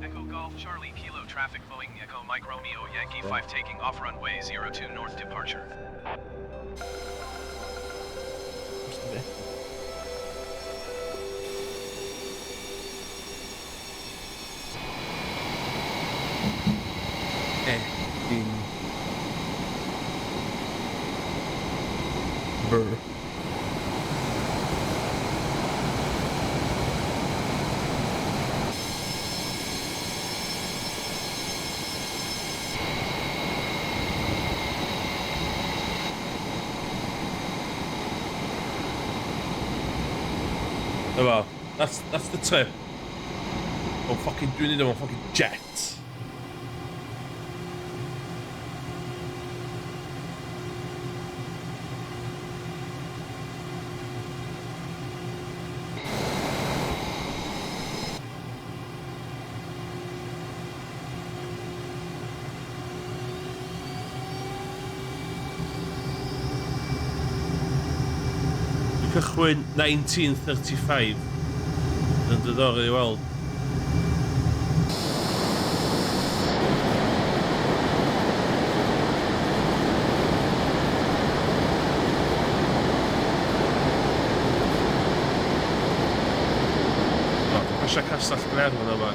Echo Golf Charlie Kilo traffic Boeing Echo Mike Romeo Yankee 5 taking off runway 02 north departure. Edinburgh. Oh well, that's the tip. I'm fucking doing it on a fucking jet. Cychwyn 1935 yn diddorol I weld. Pasio Castell Caernarfon yma.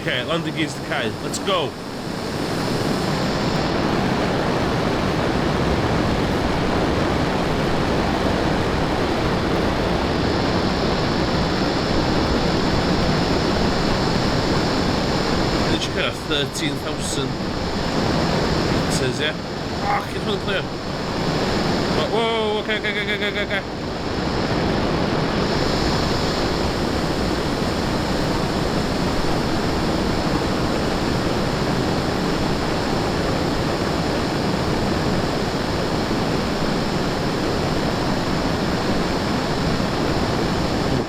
Okay, landing gears to Kyle. Let's go. Did you get a 13,000 meters, yeah? Oh, keep on clear. Whoa, okay.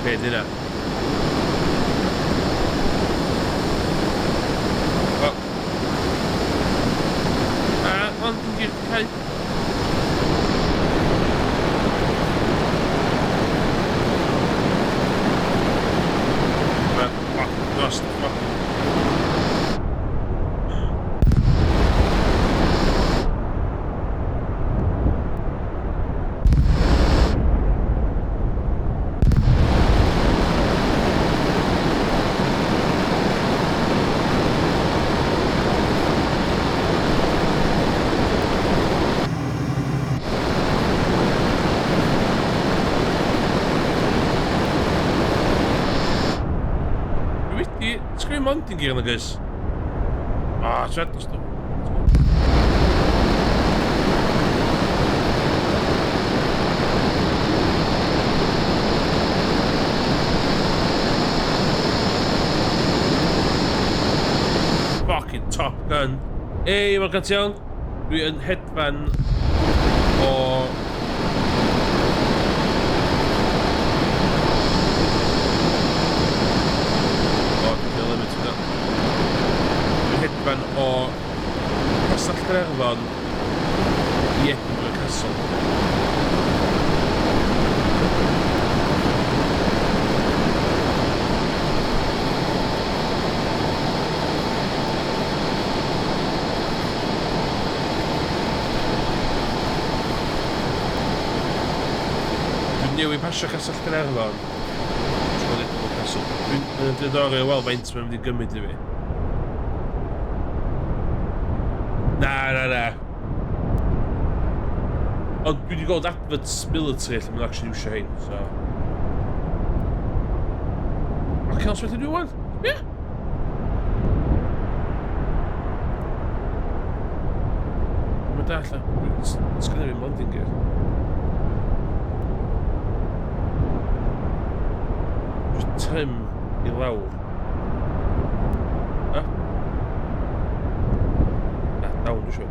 Okay, did that. Landing gear Kyle. Lost the fucking. mounting gear nagis. Ah, sweat stop. Fucking Top Gun. Hey, mae'n gan ti iawn? Dwi yn hedfan o... Dwi'n limit yna. Dwi'n hedfan o... Castell Caernarfon i Edinburgh Castle. Newydd pasio Castell Caernarfon. Dwi'n diddorol o weld faint mae'n mynd i gymryd i fi. Na. Ond dwi wedi gweld adverts military lle mae'n actually iwsio hein, so... O, cael sweaty dwi wan? Ie? Mae'n da allan. Sgynna fi mounting gear. Trim i lawr. Na? Na, dawn dwi'n siŵr.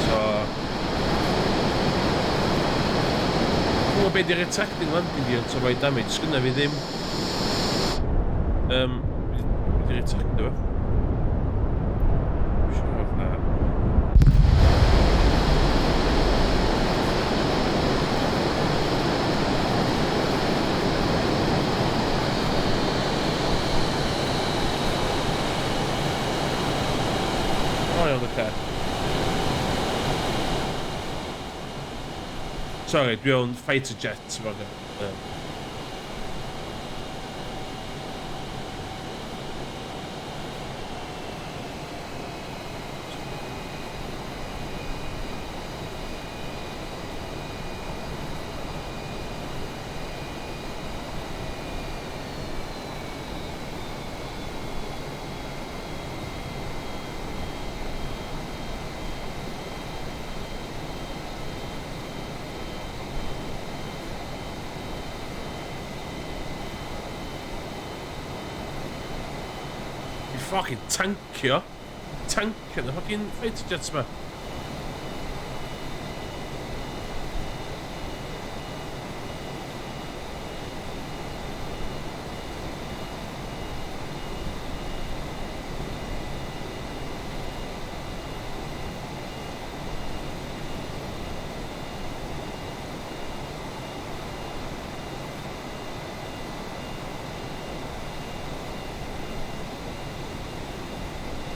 So... Dwi'n be di'r retracting landing gear to avoid damage. Sgynna fi ddim. Wedi retracto fo. Siwr o'r na. O iawn, oce. Sorry, dwi o'n fighter jet fo. Fucking tankio the fucking fighter jets ma.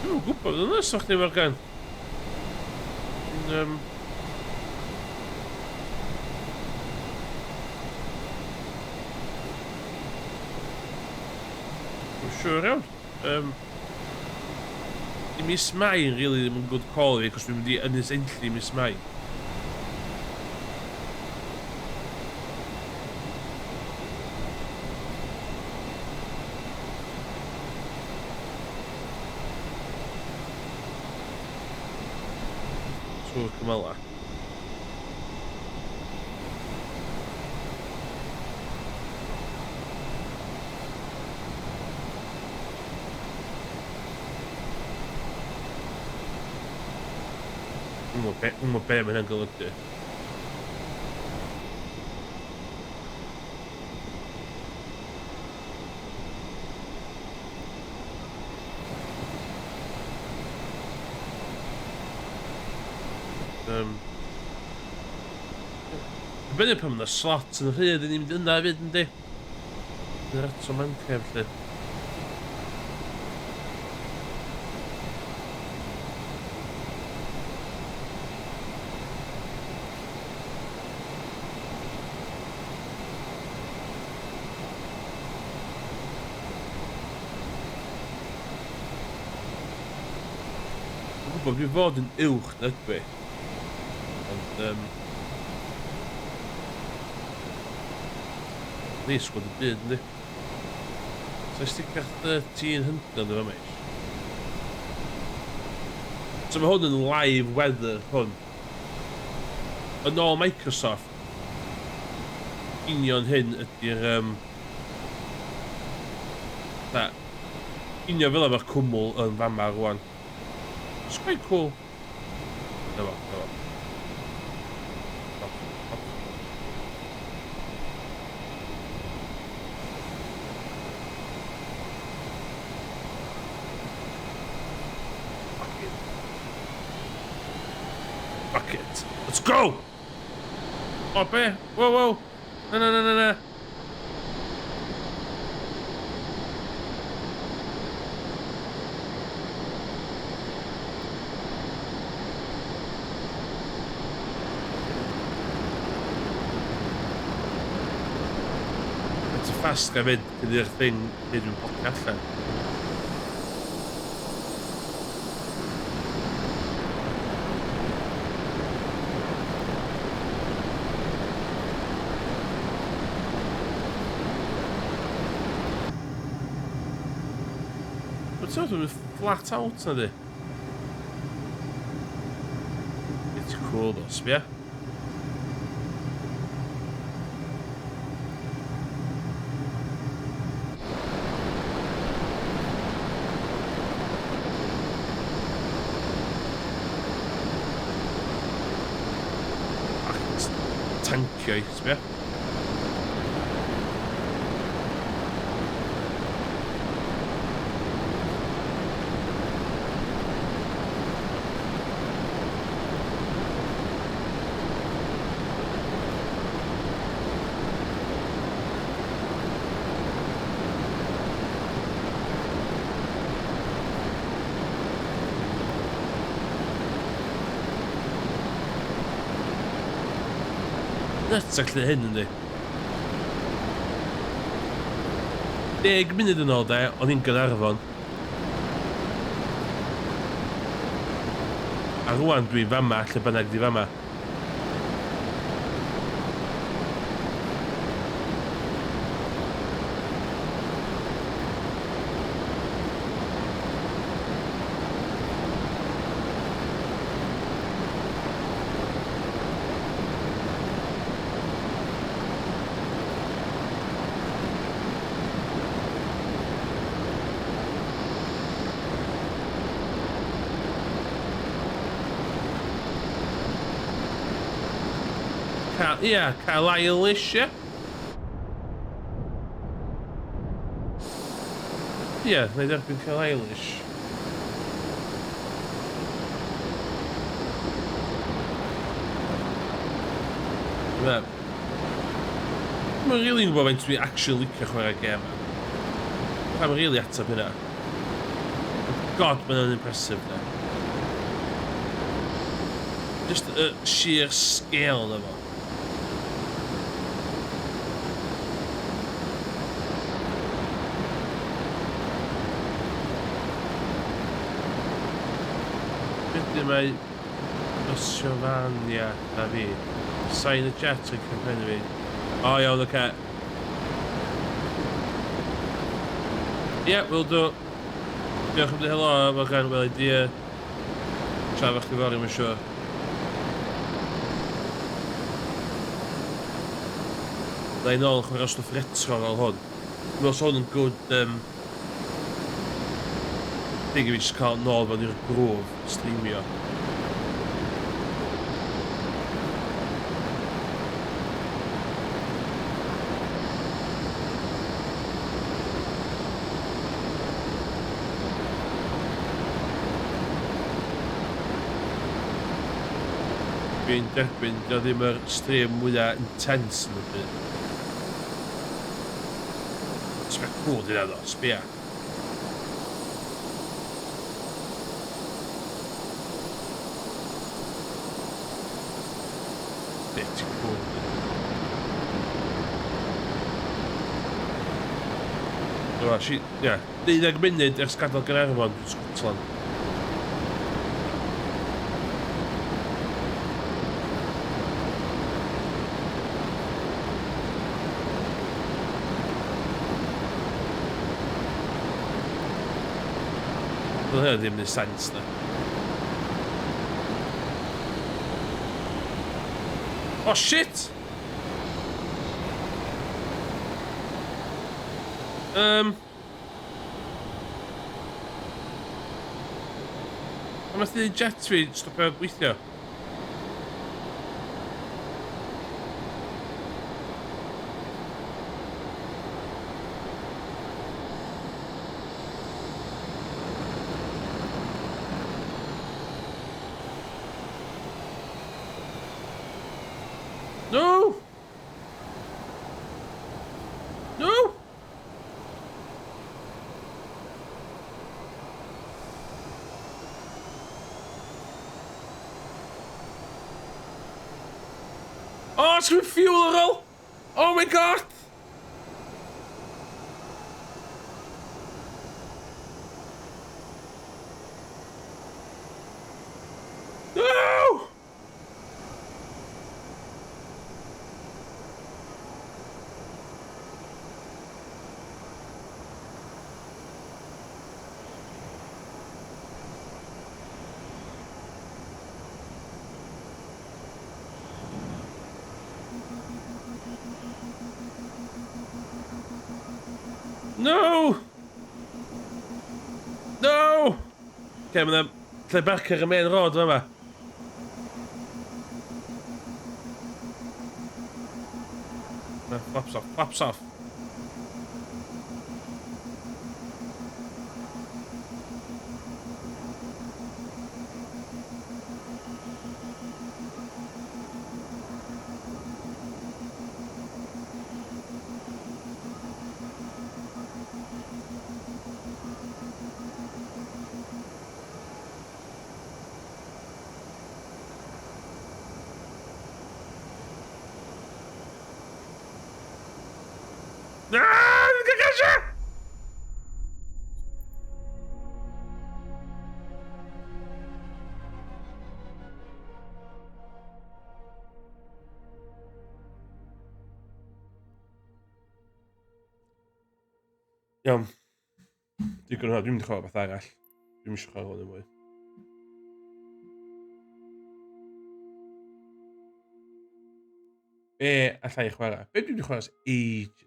Dwi'n gwybod, yn ysach ni efo'r gan. Dwi'n siŵr iawn. I mis Mai yn rili ddim yn good call i fi, cos dwi'n mynd i Ynys Enlli mis Mai. Trwy'r cymyla. Dwi'n mwyn be mae hynny'n golygu. Byny pan mae'n slot yn rhyd yn mynd yna fyd yndi. Yn yr ato man cef lle. Dwi'n gwybod, dwi'n fod yn uwch na ydw i. Ond, ni sgwyd y byd, ynddi? So, ysdi gael 1300 yn fama eich. So, mae hwn yn live weather, hwn. Yn ôl Microsoft, union hyn ydy'r, union fel efo'r cwmwl yn fama rwan. It's quite cool. Dyma. Fuck it. Let's go! Oh, be? Whoa. No. It's a fast guy fynd gyda'r thing hyd yn poc allan. Sort of flat out na di. It's cool though, sbia. Tancio, sbia. Nuts actually hyn yndi. 10 munud yn ôl de, o'n i'n Gaernarfon. A rwan dwi'n fama, lle bynnag di fama. Carlisle-ish, ie? Ie, na i dderbyn Carlisle-ish. Mae'n rili gwybod faint dwi actually licio chwarae gem. Mae'n rili atab hynna. God, mae'n impressive, na. Just y sheer scale na fo. Mae Osiofania a fi. Sign y jet yn cyfenw fi. O iawn, oce. Ie, will do. Diolch am dy helo, mae gan wel idea. Trafod chdi fori, mae'n siwr. Da i nôl chwarae stwff retro fel hwn. Dwi'n meddwl hwn yn good, thing i fi just cael nôl fan i'r grwf, streamio. Fi'n derbyn, dio ddim yr stream mwyaf intense yn y byd. Sbia cool di ddo, sbia. Bit cool. Ie, 12 munud ers gadael Gaernarfon, Scotland. Doedd hynny ddim yn neud sens na. Oh shit! Ond nath i jet fi stopio gweithio. No! No! Oh, it's gonna be fuel roll! Oh my god! No! No! No! Okay, mae lle bach ar y main road yma. No, flaps off, flaps off. Gagasio! Iawn. Digon o hwnna, dwi'n mynd i chwarae beth arall. Dwi'n eisiau chwarae hwnna mwy. Be allai i chwarae? Be dwi'n mynd i chwarae ys ages?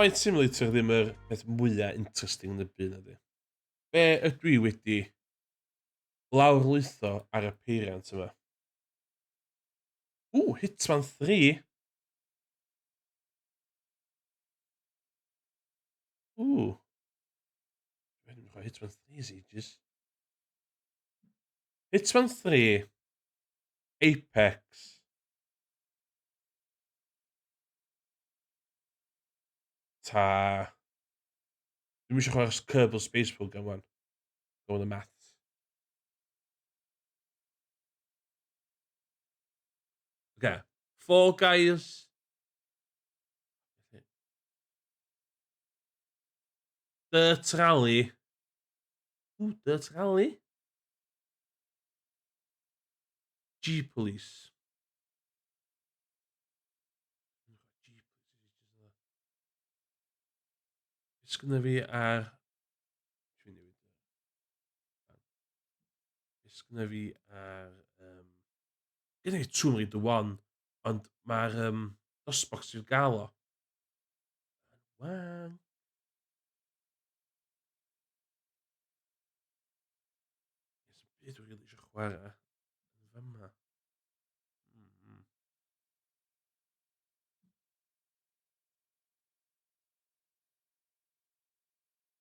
Flight Simulator ddim yr peth mwyaf interesting yn y byd ydy. Be ydw i wedi lawrlwytho ar y peiriant yma? Hitman 3. Dwi'n chwarae Hitman 3 is ages. Hitman 3. Apex. Ta... Dwi'n eisiau chwarae Kerbal Space Program wan. Go on the maths. Okay. Fall Guys. Dirt Rally. Dirt Rally. G-Police. It's gonna fi ar... It's gonna fi ar... Gynna i Tomb Raider 1, ond mae'r dosbox i'w gael o. Wan. Beth dwi'n rili eisiau chwarae. Fyma.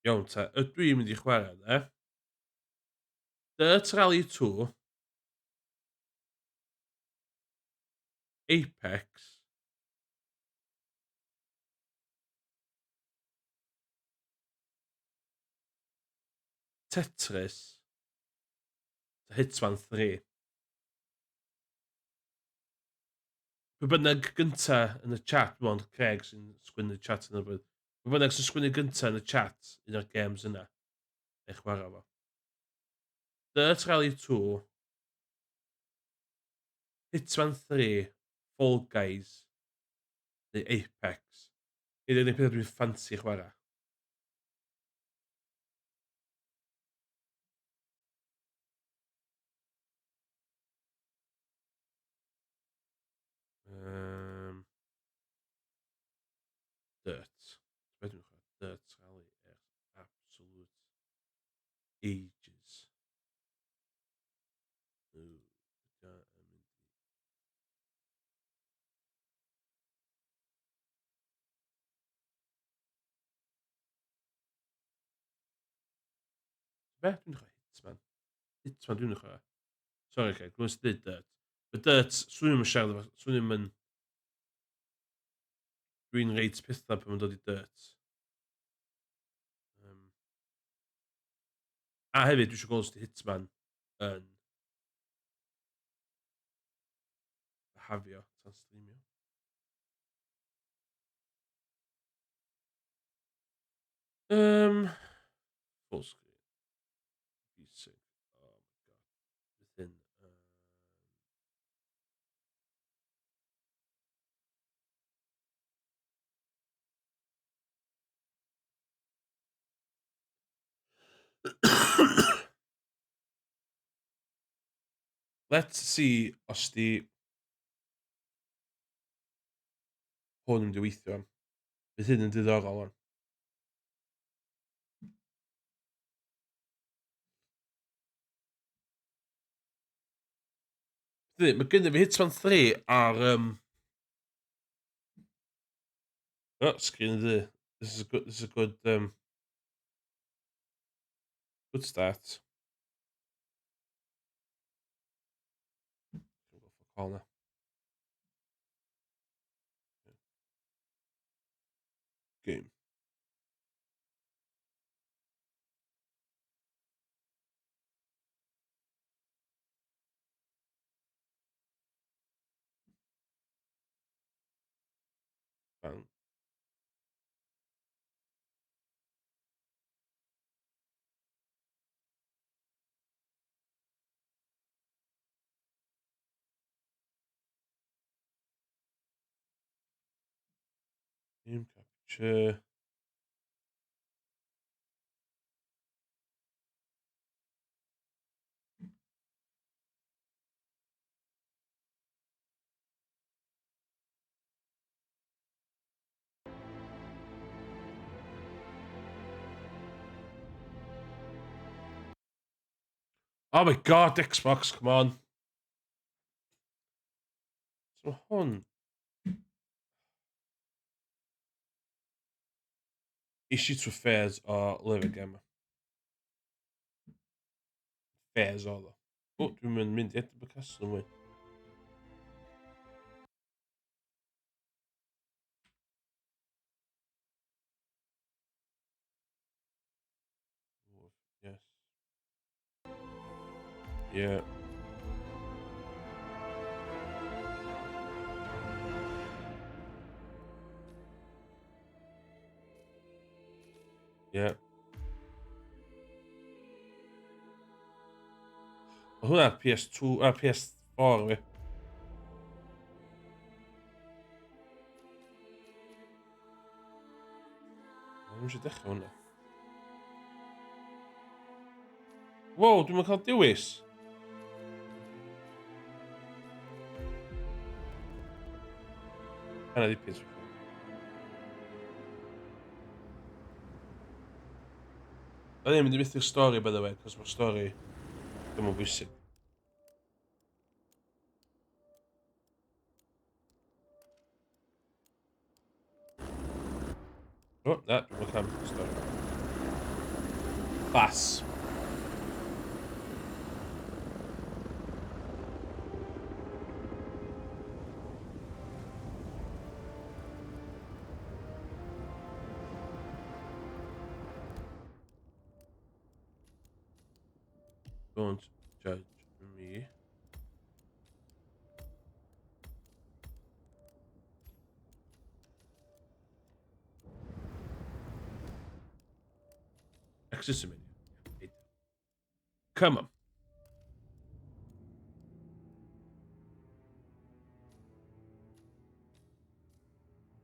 Iawn ta, ydw i'n mynd i chwarae de. Dirt Rally 2. Apex. Tetris. Hitman 3. Pwy bynnag gynta yn y chat, mond Craig sy'n sgwynnu chat yn y byd. Pwy bynnag sy'n sgwynnu gynta yn y chat un o'r games yna, eich chwarae fo. Dirt Rally 2, Hitman 3, Fall Guys, neu Apex. Nid yw'n peth dwi'n ffansi chwarae. Dirt. Be dwi'n chwarae? Dirt Rally absolute ages. Ww, ydy o yn mynd i... Be? Dwi'n chwarae Hitman. Hitman dwi'n chwarae. Sorry, Craig, dwi'n dweud Dirt. Y Dirt, swn i'n siarad efo, swn i'n mynd... Dwi'n reit pethau pan mae'n dod i Dirt. A hefyd, dwi eisiau gweld os di Hitman yn hafio tan streamio. Full screen. Basic. Oh my god. Within. Let's see os di hwn yn mynd i weithio. Bydd hyn yn diddorol o'n. Mae gynnu fi Hitman 3 ar... Oh, screen of the... This is a good... good start. Go for call now. Game. Bang. Game capture. Oh my god, Xbox, come on. So hwn... Issue to affairs o Lyfr Gamer. Affairs o ddo. O, dwi'n mynd i edrych y cas yn mwy. Yes. Yeah. Yeah. Mae hwnna PS2, PS4 fi. Mae'n eisiau dechrau hwnna. Wow, dwi'n cael dewis. Hanna dipyn. Da ni'n mynd i methu'r stori, by the way, cos mae'r stori ddim yn bwysig. O, na, dwi'n cael methu'r stori. Bas. Don't judge me. access menu. Come on.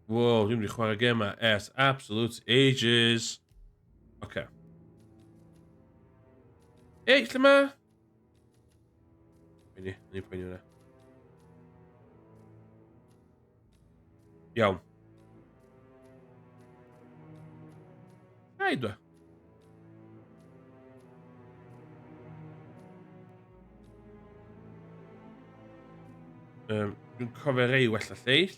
Wow, dwi'n mynd i chwarae gêm yma ers absolute ages. Oce. Ei, lle ma? Ni poeni hwnna. Iawn. Ai, dwi. Dwi'n cofio rei wella lleill.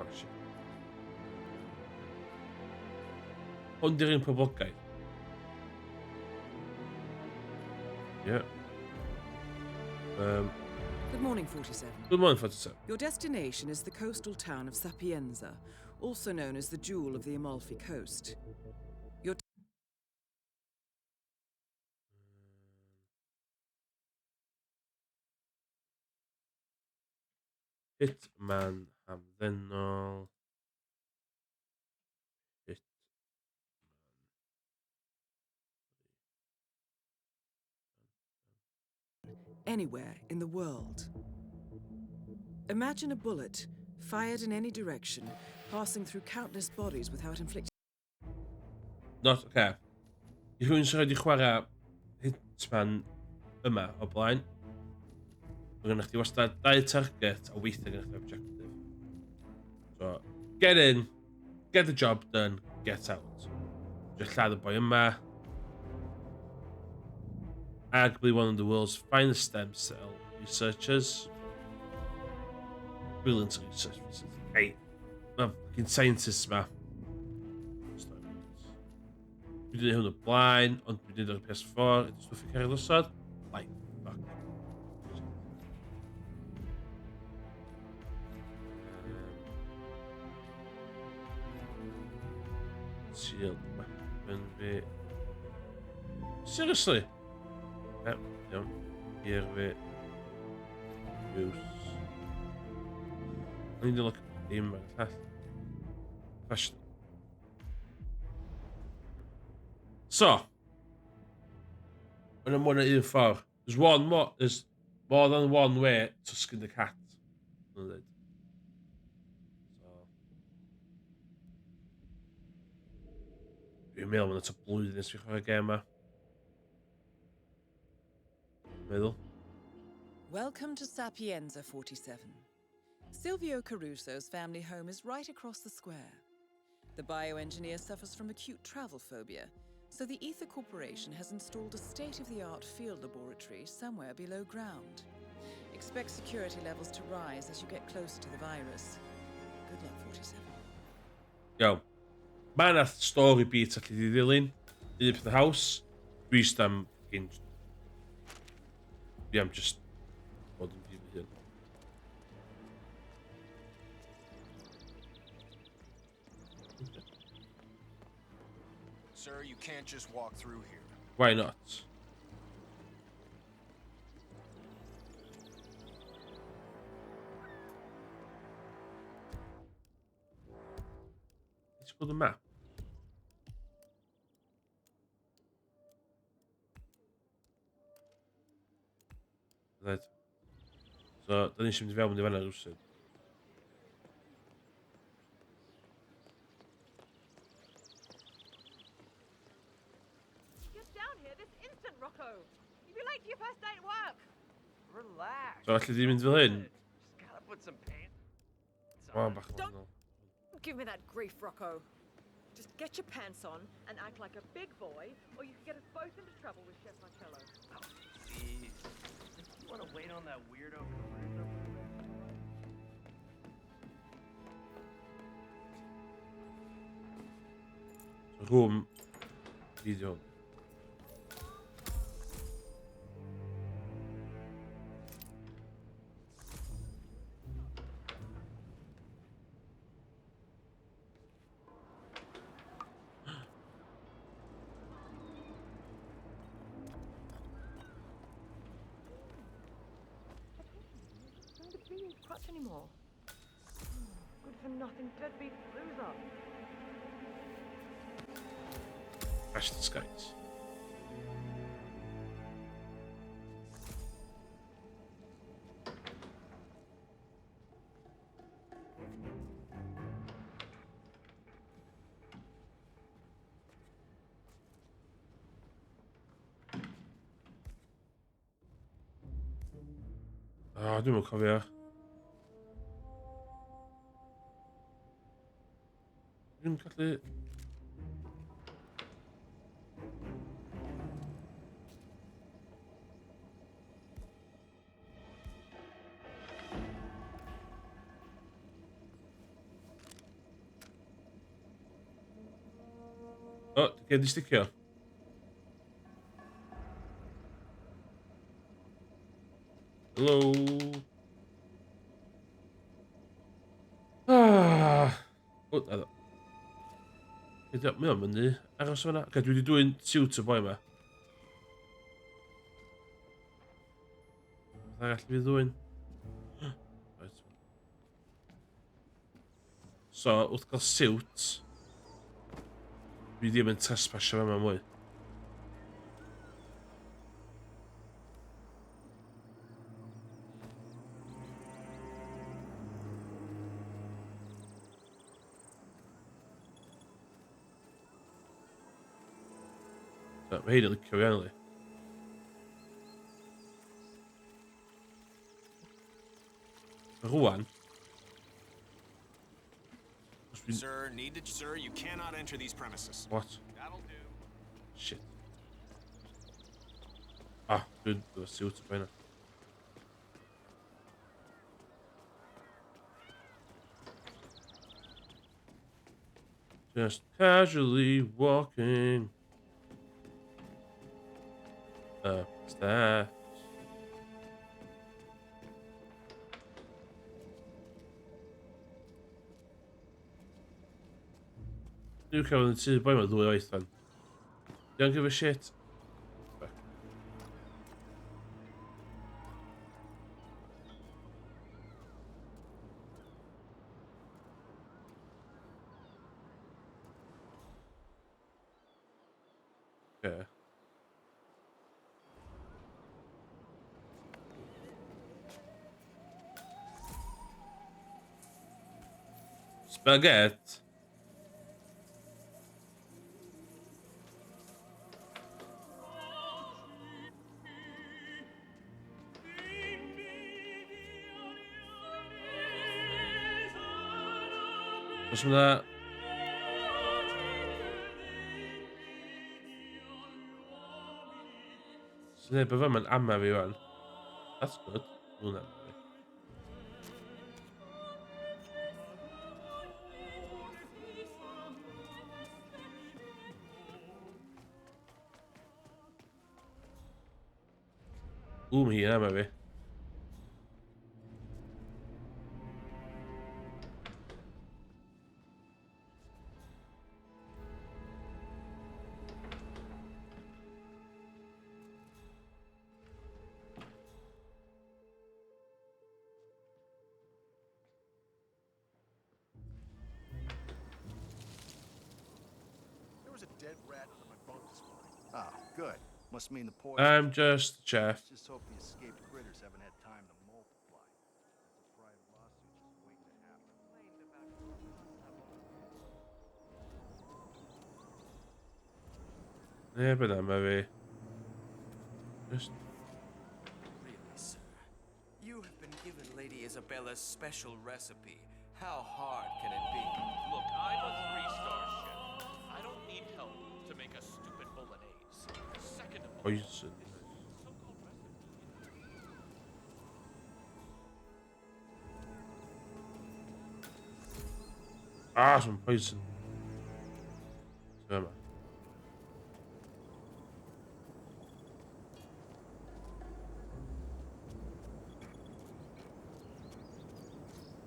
Oh, shit. Hwn di'r un poblogaidd. Yeah. Good morning, 47. Good morning, 47. Your destination is the coastal town of Sapienza, also known as the Jewel of the Amalfi Coast. Your Hitman hamddenol. anywhere in the world. Imagine a bullet, fired in any direction, passing through countless bodies without inflicting... Not, oce. I rhywun sy'n rhaid i chwarae Hitman yma o blaen. Mae gennych chi wastad 2 target a weithio gennych chi objective. So, get in, get the job done, get out. Just lladd y boi yma. Arguably one of the world's finest stem cell researchers. Brilliant research. Hey, fucking scientists yma. Dwi wedi hwn o blaen, ond dwi wedi dod o'r PS4, ydy stwff i cael ei lysod. Like, fuck. Sealed weapon fi. Seriously? Yep, iawn. Gear fi. Use. I need to look at the game bag llall. Fashion. So, and I'm one at either far. There's more than one way to skin the cat. So, dwi'n meddwl mae'n y blwyddyn nes fi chwarae gêm yma. Meddwl. Welcome to Sapienza, 47. Silvio Caruso's family home is right across the square. The bioengineer suffers from acute travel phobia, so the Ether Corporation has installed a state-of-the-art field laboratory somewhere below ground. Expect security levels to rise as you get closer to the virus. Good luck, 47. Iawn. Mae yna story beat allu di ddilyn. Un peth y haws. Dwi just am... Dwi am just... bod yn fi hyn. Sir, you can't just walk through here. Why not? Let's go to the map. Right. So, dan is hem wel met de wennen roesten. Rocco, you'd be late to your first day at work. Relax. So, allu di mynd fel hyn? Just gotta put some pants Oh, on. bach yn Don't wahanol. give me that grief, Rocco. Just get your pants on and act like a big boy, or you could get us both into trouble with Chef Marcello. Oh, jeez. You want to wait on that weirdo? Room. Video. Don't be in crutch anymore. Good good-for-nothing deadbeat loser. Crash the skies. O, dwi'm yn cofio. Dwi'n gallu... O, di gen di sticio. Hello. O, na ddo. Mae o'n mynd i aros fyna. Ok, dwi wedi dwy'n siwt y boi yma. Fath arall fi ddwy'n. Right. So, wrth gael siwt, dwi ddim yn trespassio fe yma mwy. So, mae hyn yn licio fi anli. Rwan. Sir, sir, you cannot enter these premises. What? That'll do. Shit. Ah, dwi'n siwt y boi yna. Just casually walking up the stairs. Dwi'n cael yn tŷ boi yma ddwy oeth fan. Don't give a shit. Fuck. Okay. Spaghetti. Oes yna... Sy'n neb efo yma'n ama fi wan. That's good. Hwna'n ama fi. Mae hi'n ama fi. There was a dead rat under my bunk this morning. Ah, good. Must mean the poison. I'm just a chef. Just hope the escaped critters haven't had time to multiply. That's a private lawsuit just waiting to happen. Neb yn ama fi. Just... Really, sir? You have been given Lady Isabella's special recipe. How hard can it be? Look, I'm a 3-star chef. I don't need help to make a stupid bolognese. Second of all, Poison. so-called recipe. Ah, some poison. So yma.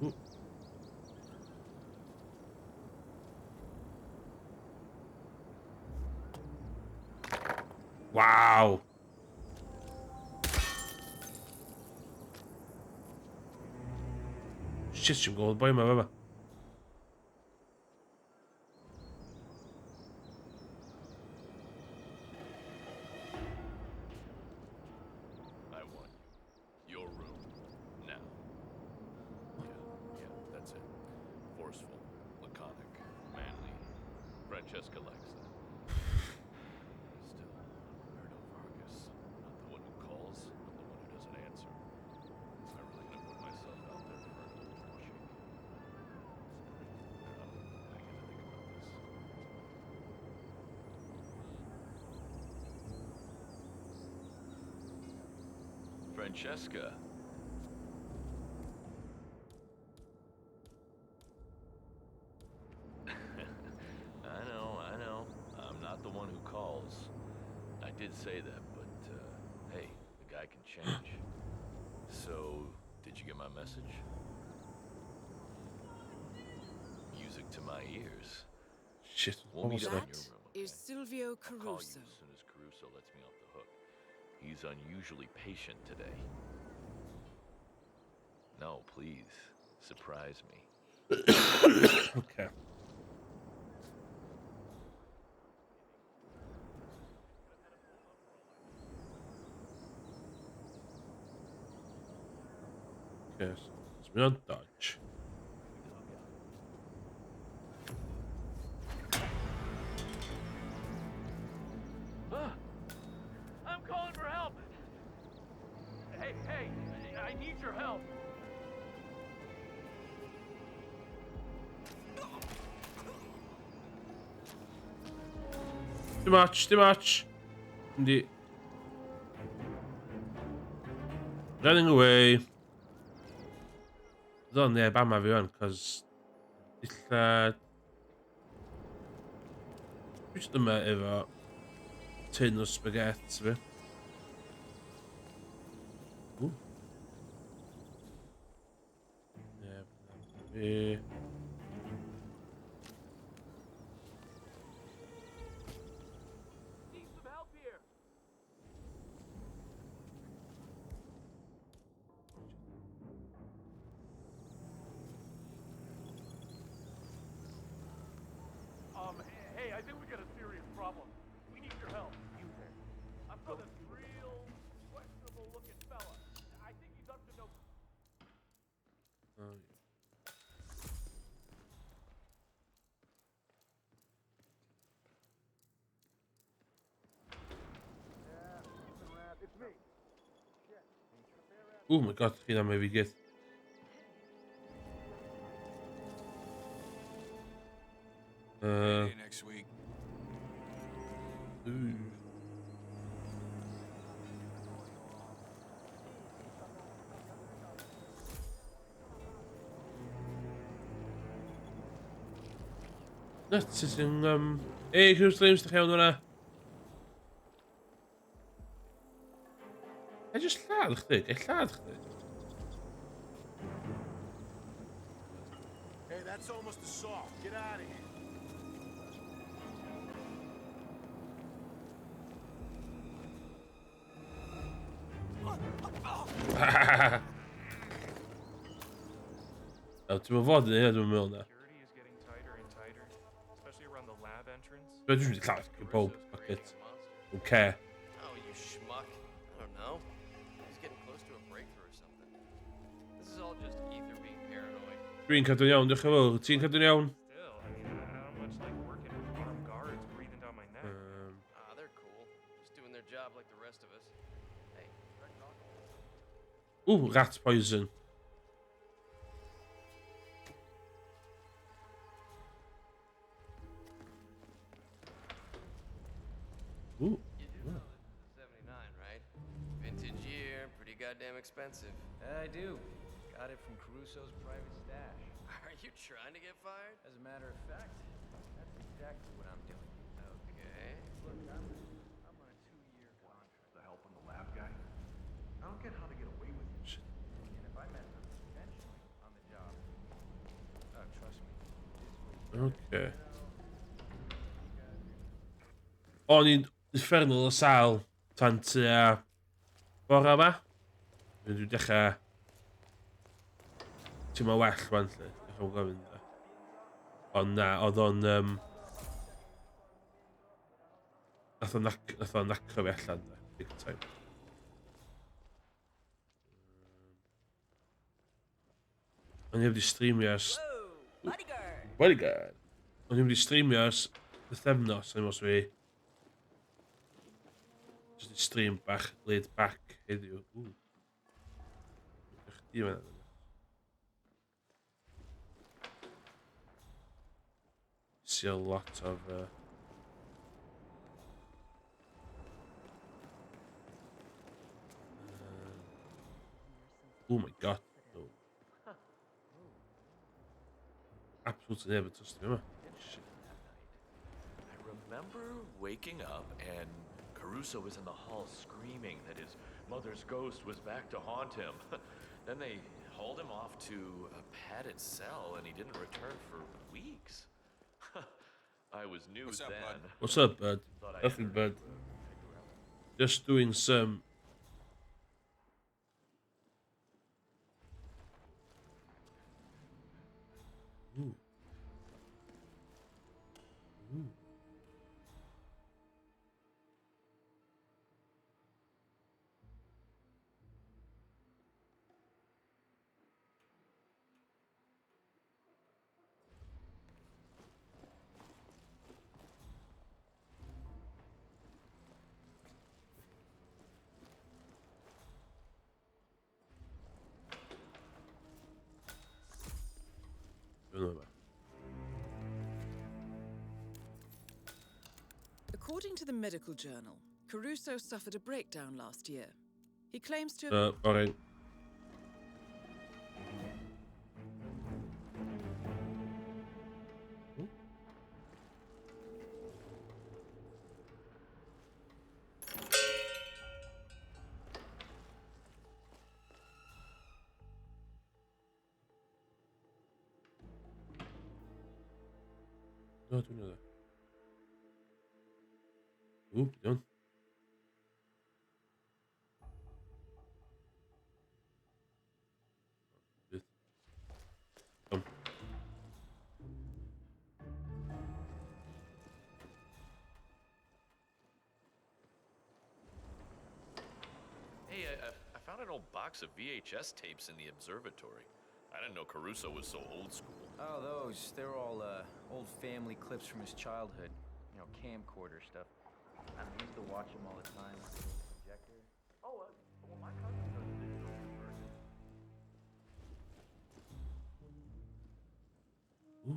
Ooh. Wow. Shit, you've got a boy, my brother. Francesca likes that. Still, Roberto Vargas, not the one who calls, I'm the one who doesn't answer. I really gonna put myself out there for an old chick. I get to think about this. Francesca. I know. I'm not the one who calls. I did say that, but, hey, the guy can change. So, did you get my message? Music to my ears. Shit, We'll meet up in That your room, is okay? Silvio I'll call you Caruso. as soon as Caruso lets me off the hook. He's unusually patient today. No, please, surprise me. Okay. Okay, so it's been on Dodge. I'm calling for help! Hey, I need your help! Too much. Hindi. Running away. Doon neb am everyone, cause just the efo tin o spaghetti fi. Ooh. Yeah, Need some help here! Hey, I think we got a serious problem. We need your help. You there? I saw this real questionable looking fella. I think he's up to no... Oh, It's me. oh my god, fina maybe get. Next week. Ooh. Net is een hey, hoe slim is de geld hwnna? Hij just lladd chdi, lladd chdi. Hey, that's almost the saw. Get out of here. Nou, tu m'as vadu neu dwi'n meddwl na. Security is getting tighter and tighter, especially around the lab entrance. Dwi'n dwi'n lladd chdi bob bucket. Okay. Oh, you schmuck. I don't know. He's getting close to a breakthrough or something. This is all just Ether being paranoid. Dwi'n cadw'n iawn, diolch yn fawr. Ti'n cadw'n iawn? Still, I mean, I don't much like working with armed guards breathing down my neck. Ah, they're cool. Just doing their job like the rest of us. Hey, Ooh, rat poison. Ooh. you do know this is a 79, right? Vintage year, pretty goddamn expensive. I do. Got it from Caruso's private stash. Are you trying to get fired? As a matter of fact, that's exactly what I'm doing. Okay. Look, I'm on a 2-year contract. The help on the lab guy? I don't get how they get away with it. And if I mess up intentionally on the job, trust me, Okay. O'n i'n uffernol o sal tan tua bore yma. Dwi'n dechrau... Ti'n ma well fan lle. Dechrau gofyn da. Ond na, oedd o'n... Nath o'n nacro fi allan da. Big time. O'n i wedi streamio ers... Bodyguard! Bodyguard! O'n i wedi streamio ers y pythefnos, neu os fi jyst i stream bach laid back heddiw. Chdi fan hyn. See a lot of oh my god, no. Absolutely never touched him. Shit. I remember waking up and Caruso was in the hall screaming that his mother's ghost was back to haunt him. Then they hauled him off to a padded cell and he didn't return for weeks. I was new What's up, then. bud? What's up, bud? Nothing, bud. Just doing some. Ooh. Ooh. According to the medical journal, Caruso suffered a breakdown last year. He claims to have... Alright. No, I don't know that. Ooh, done. Come. Hey, I found an old box of VHS tapes in the observatory. I didn't know Caruso was so old school. Oh, those. They're all old family clips from his childhood. You know, camcorder stuff. I used to watch them all the time. Projector. Oh, well, my cousin does digital conversion.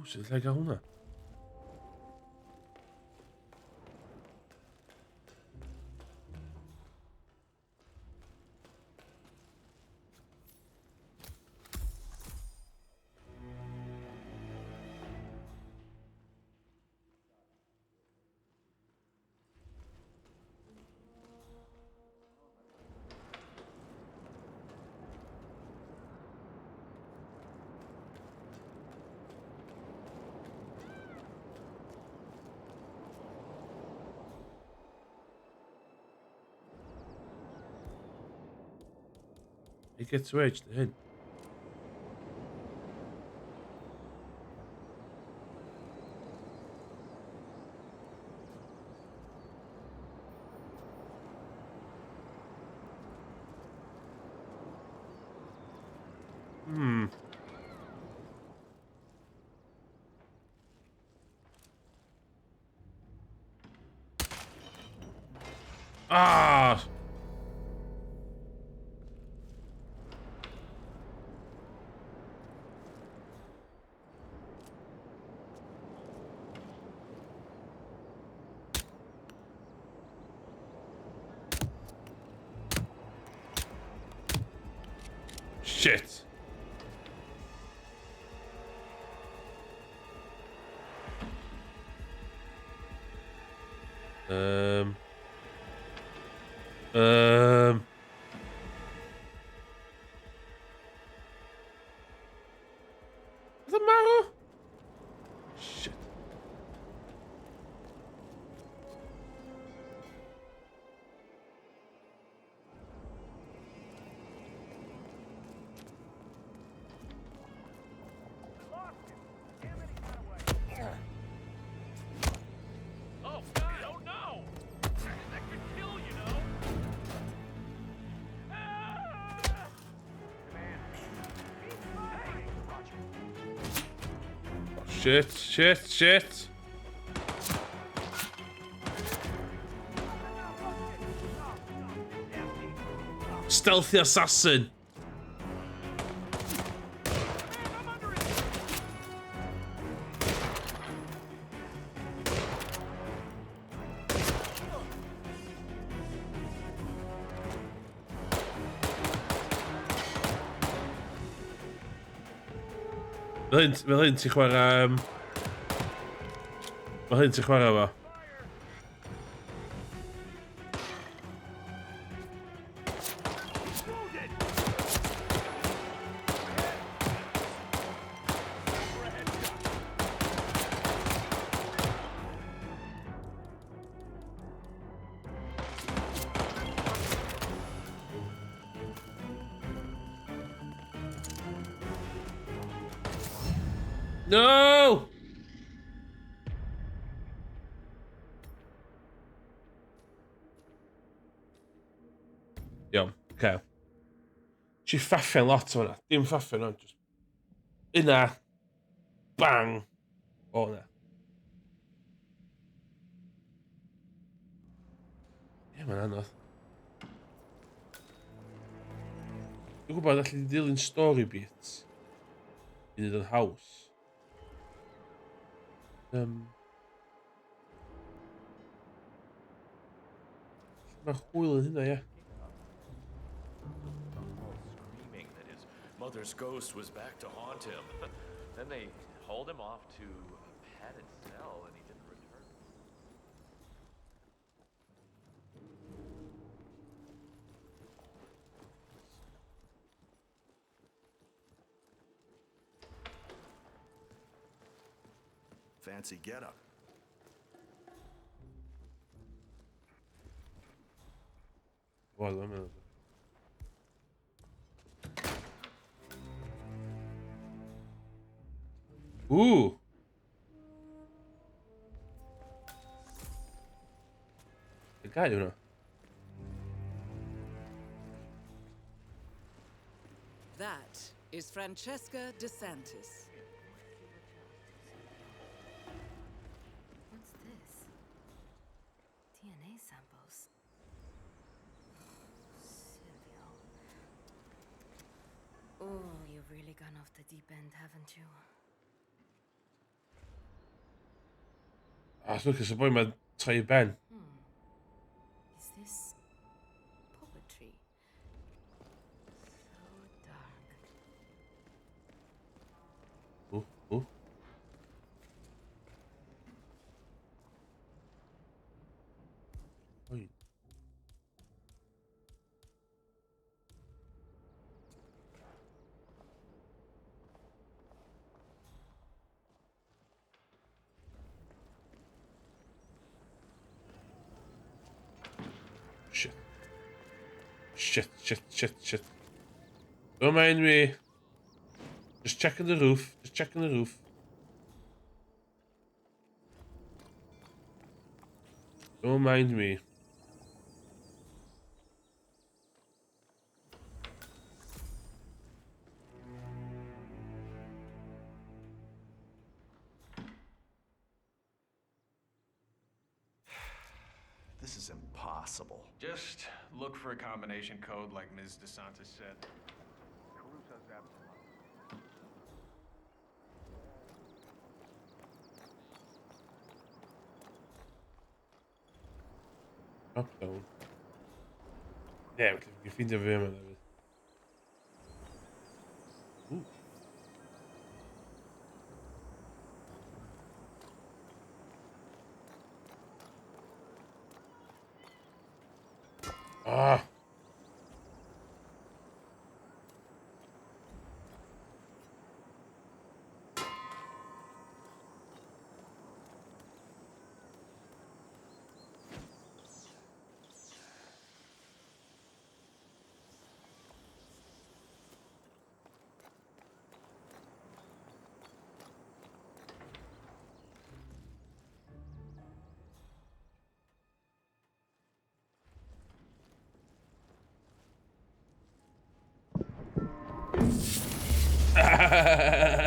C'est legal, né? It gets wedged in. Ah! Shit. Is it Maro? Shit. Oh, God, oh no! That could kill, you know? Shit, shit, shit. stealthy assassin. Fel hyn ti'n chwarae... Fel hyn ti'n chwarae fo. No! Iawn, oce. Ti ffaffian lot o hwnna. Dim ffaffian o'n just... Una. Bang. O, na. Ie, mae'n anodd. Dwi'n gwybod allu di dilyn story beats i ddod yn haws. Mae hwyl yn hynna, ie. Screaming that his mother's ghost was back to haunt him. Then they hauled him off to a padded cell and he didn't return. Fancy getup. Valla mı? Gai hwnna. That is Francesca DeSantis. What's this? DNA samples. Silvio. Oh, you've really gone off the deep end, haven't you? Look, it's a boy mae'n troi I ben. Is this poetry? So dark. Ooh. Oi. Shit. Don't mind me. Just checking the roof. Don't mind me. This is impossible. Just look for a combination code like Ms. DeSantis said. Caruso's absent. Up down. Ja, ik vind het weer maar. Oeh. Ah.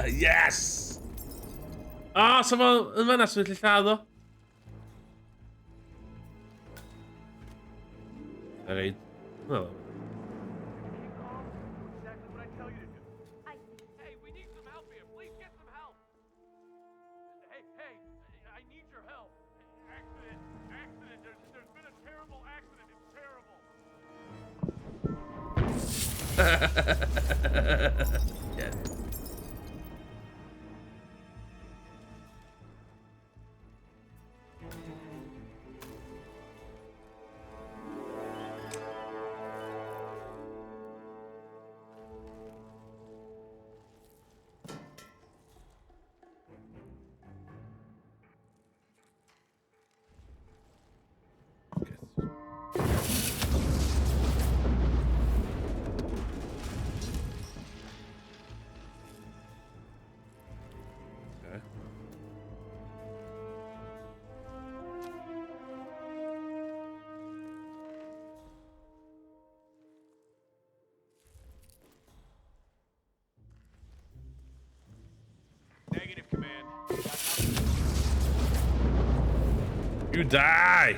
Yes! Ah, så var en vän som lite här då. Okej. Ja. I need your help. Accident. There's been a terrible accident. It's terrible. Yeah. Okay. Negative, Command. You die!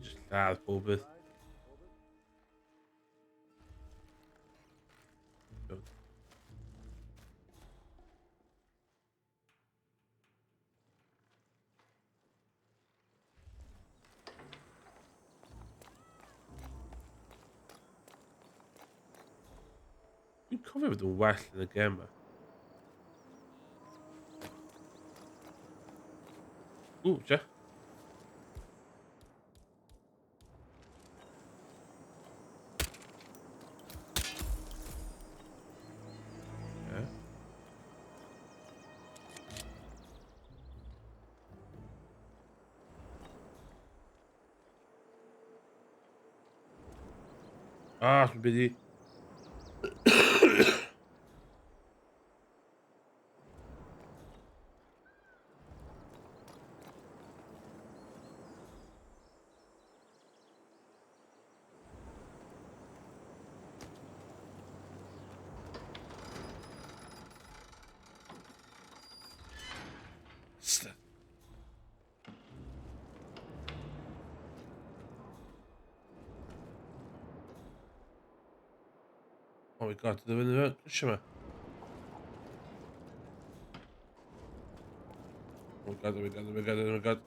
Just die, Bulbith. You cover with the west in the game, man. Ooh, yeah. Yeah. Ah, je me dis. Oh my god, they're in the shimmer. Oh my god, oh my god, oh my god, oh my god.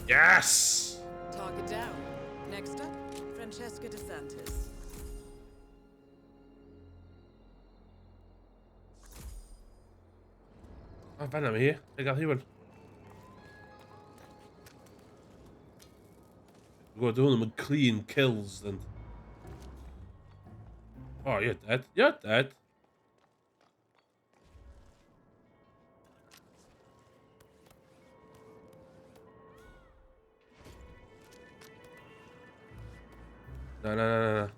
Yes! Target down. Next up, Francesca DeSantis. Ah, Venom hier. Ik had hier wel. Go doen hem clean kills then. Oh, you're dead. You're dead. No.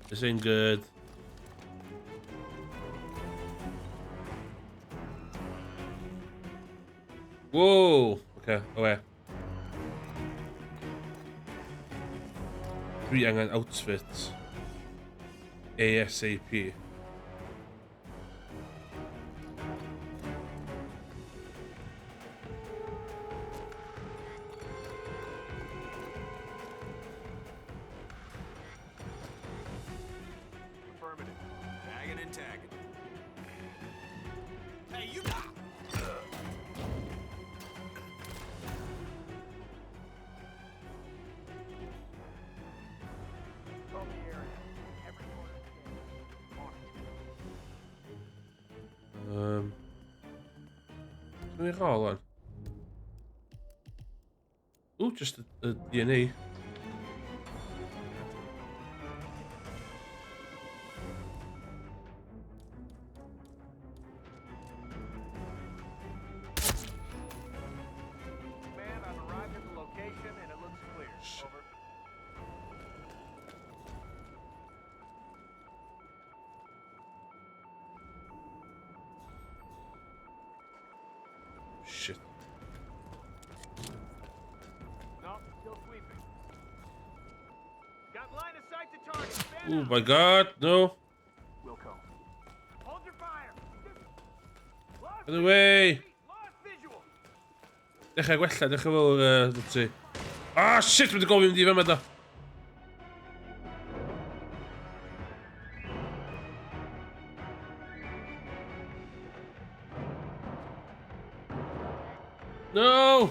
This ain't good. Whoa! Okay, away. Dwi angen outfit. ASAP. Affirmative. Tagging and tagging. Hey, you Can we roll on? Ooh, just a DNA. Man, I've arrived at the location and it looks clear. Over. Shit. No, still sweeping. Got line of sight to target. Fan Oh out. my god, no. Wilco. Hold your fire. Lost By the way. Lost visual. Dechrau gwella, dechrau fel dod ti. Ah, shit, wedi gofyn mynd i fe ma da. No!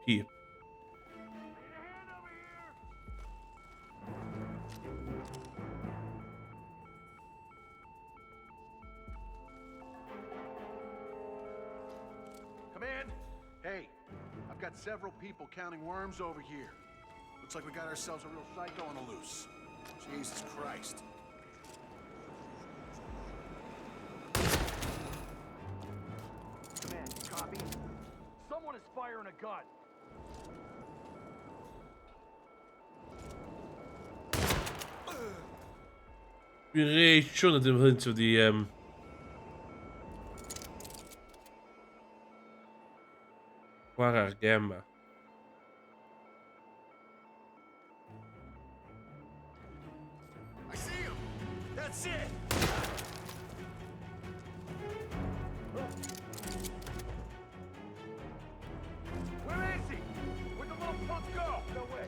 Here. Command! Hey, I've got several people counting worms over here. Looks like we got ourselves a real psycho on the loose. Jesus Christ. Command, copy. Someone is firing a gun. Dwi'n reit siŵr na dim hynnt wedi chwarae'r gem ma. I see him! That's it! Where is he? Where'd the little punk go? No way.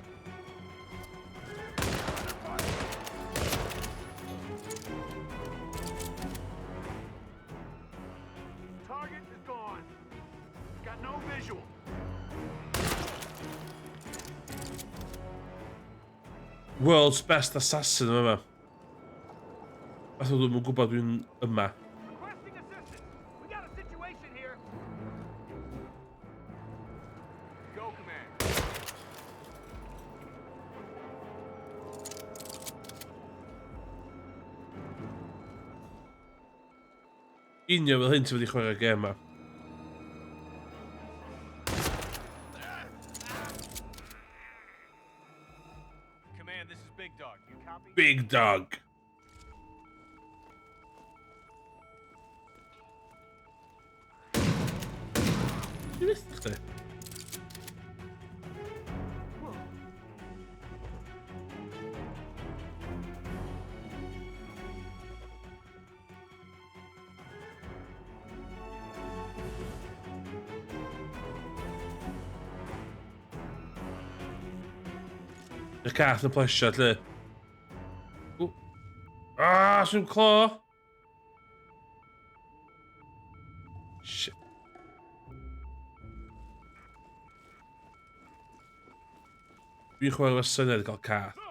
Target is gone. Got no visual. World's best assassin yma. Fath o ddim yn gwybod dwi'n yma. Requesting assistance. We got a situation here. Go, command. Union fel hyn ti wedi chwarae'r gem ma. Command, this is Big Dog. You copy? Big Dog. Dwi'n mynd chdi? Y cath yn plesio, lle. Ww. Ah, sy'n clo. Shit. Dwi'n chwarae efo syniad i gael cath.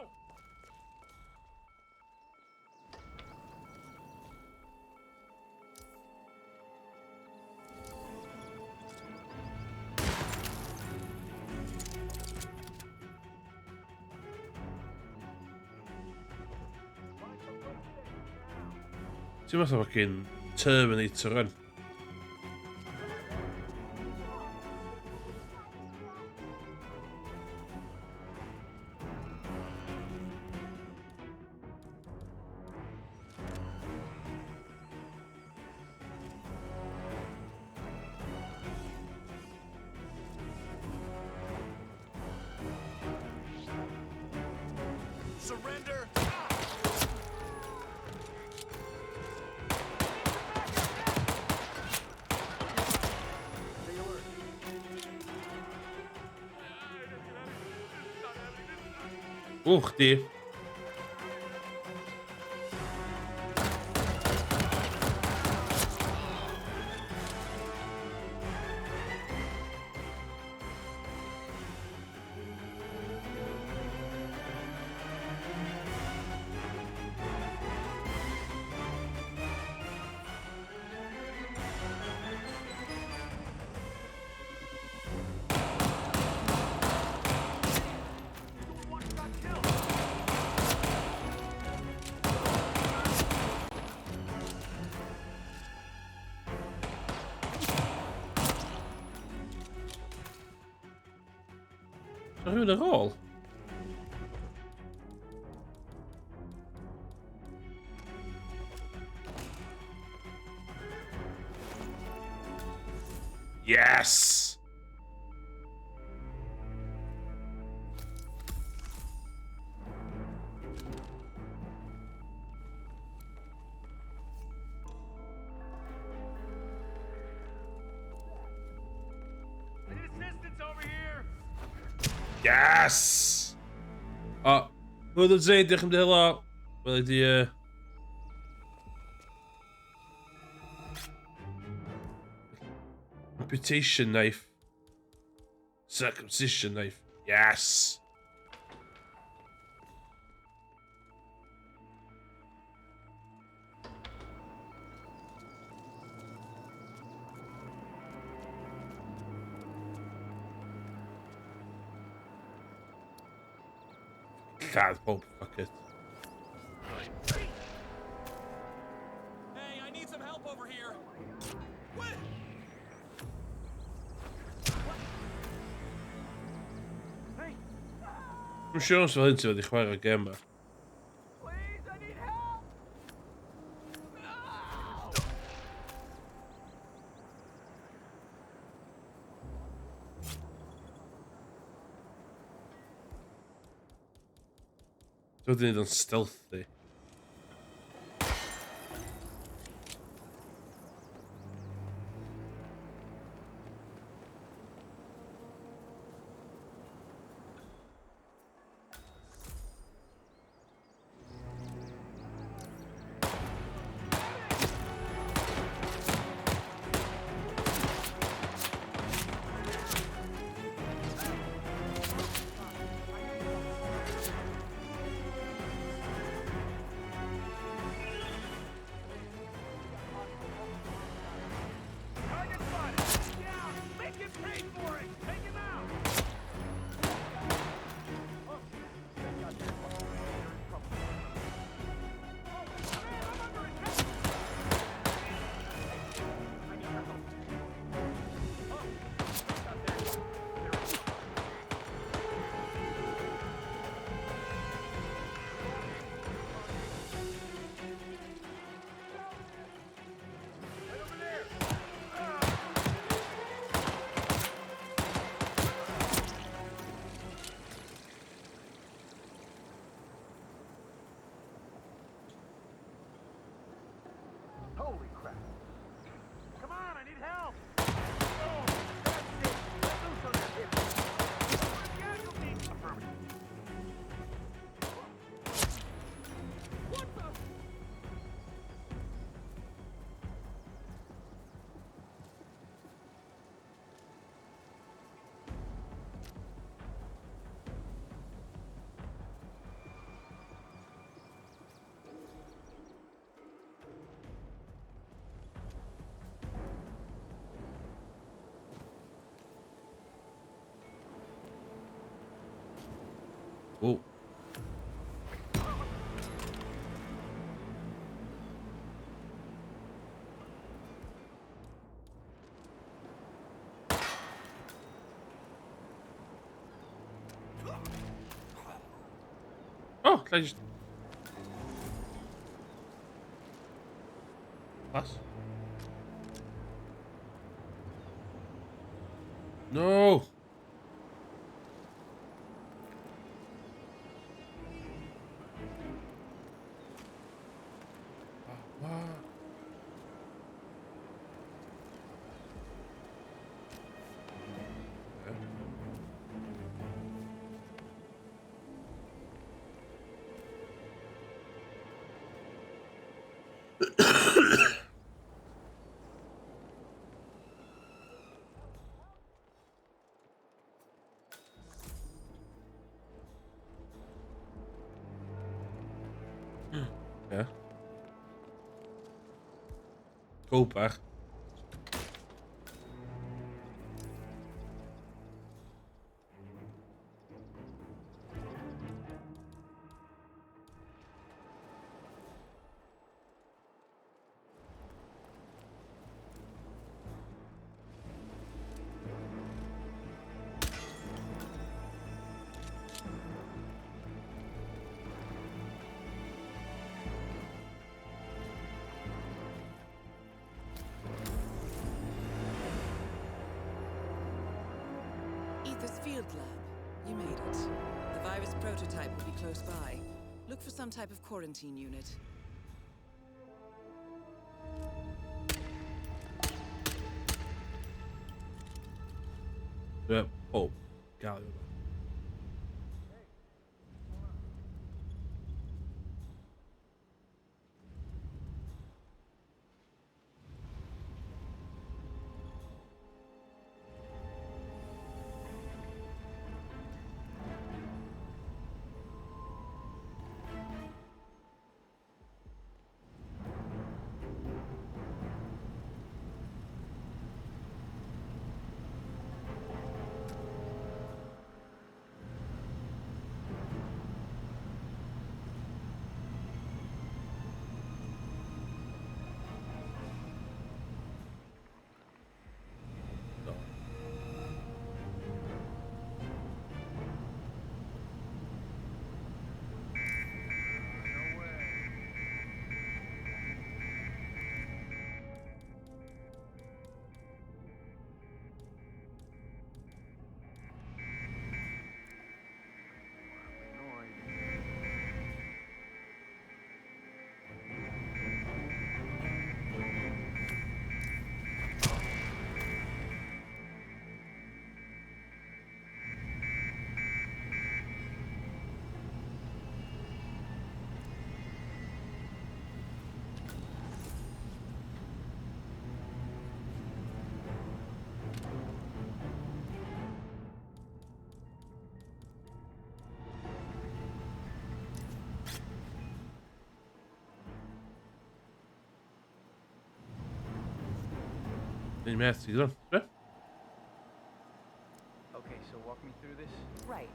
Ti'n fath o fucking Terminator run. Surrender! Oeh, chdi. Are rhywun ar ôl? Yes! I need assistance over here. Yes! O, hwyl yn Zain, diolch am dy helo. Wel i di, amputation knife. Circumcision knife. Yes! God, Bob, fuck it. Hey, I need some help over here. What? Dwi'n siŵr os fel hyn ti fod i chwarae'r gem ma. Please, I need help. Dwi'n gwneud o'n stealthy. Oh, can I just... Pass. No! What? Ja. Koper. Ether's field lab. You made it. The virus prototype will be close by. Look for some type of quarantine unit. Ja. Oh, Galio. Benim her sigara. Ve? Okay, so walk me through this. Right.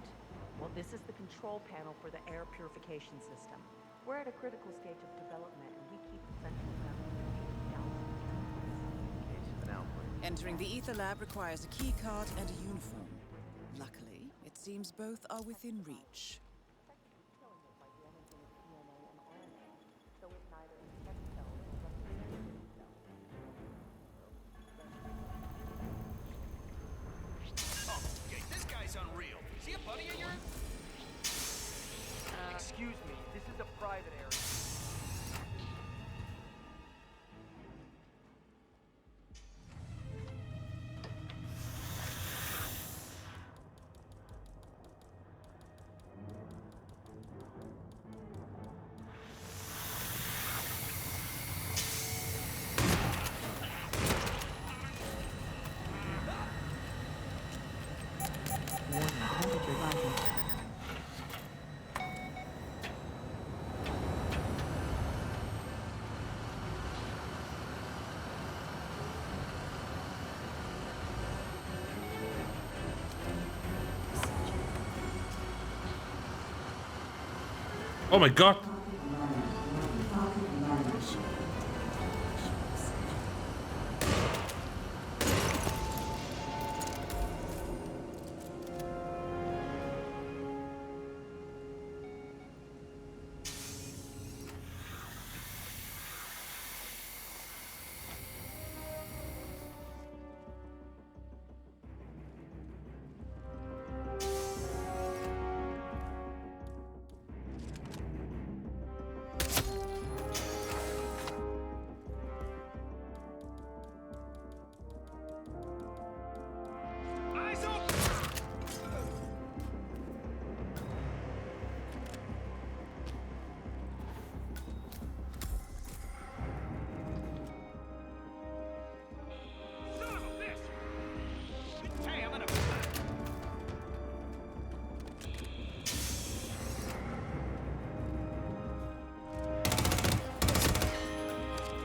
Well, this is the control panel for the air purification system. We're at a critical stage of development, and we keep the central nervous down. Case of an outbreak. Entering the ether lab requires a key card and a uniform. Luckily, it seems both are within reach. This guy's unreal. Is he a buddy of yours? Excuse me, this is a private area. Oh my god!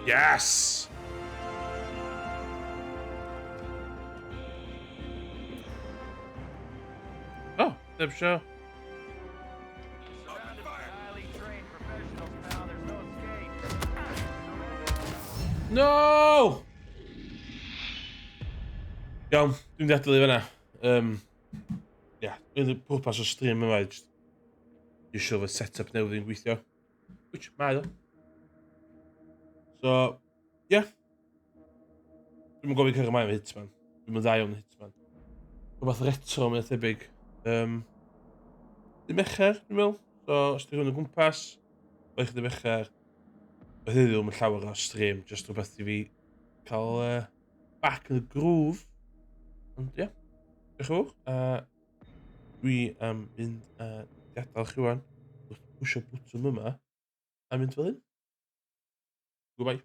Yes! Oh, I'm sure. No! Iawn, dwi'n ddadlu fyna. Dwi'n pwrpas o stream yma, just i siŵr fod set-up newydd yn gweithio. Which, mae o. So, Dwi'm yn gofio cael ymlaen efo Hitman. Dwi'm yn dda iawn Hitman. Rhywbeth retro, mae'n thebyg. Dim mecher, dwi'n meddwl. So, os dwi'n hwn o gwmpas, oe'ch dim mecher, oedd heddiw yn llawer o stream, just rhywbeth i fi cael back in the groove. Ond diolch yn fawr. Dwi am mynd gadael chi wan, wrth pwysio bwtwm yma, a mynd fel hyn. Goodbye.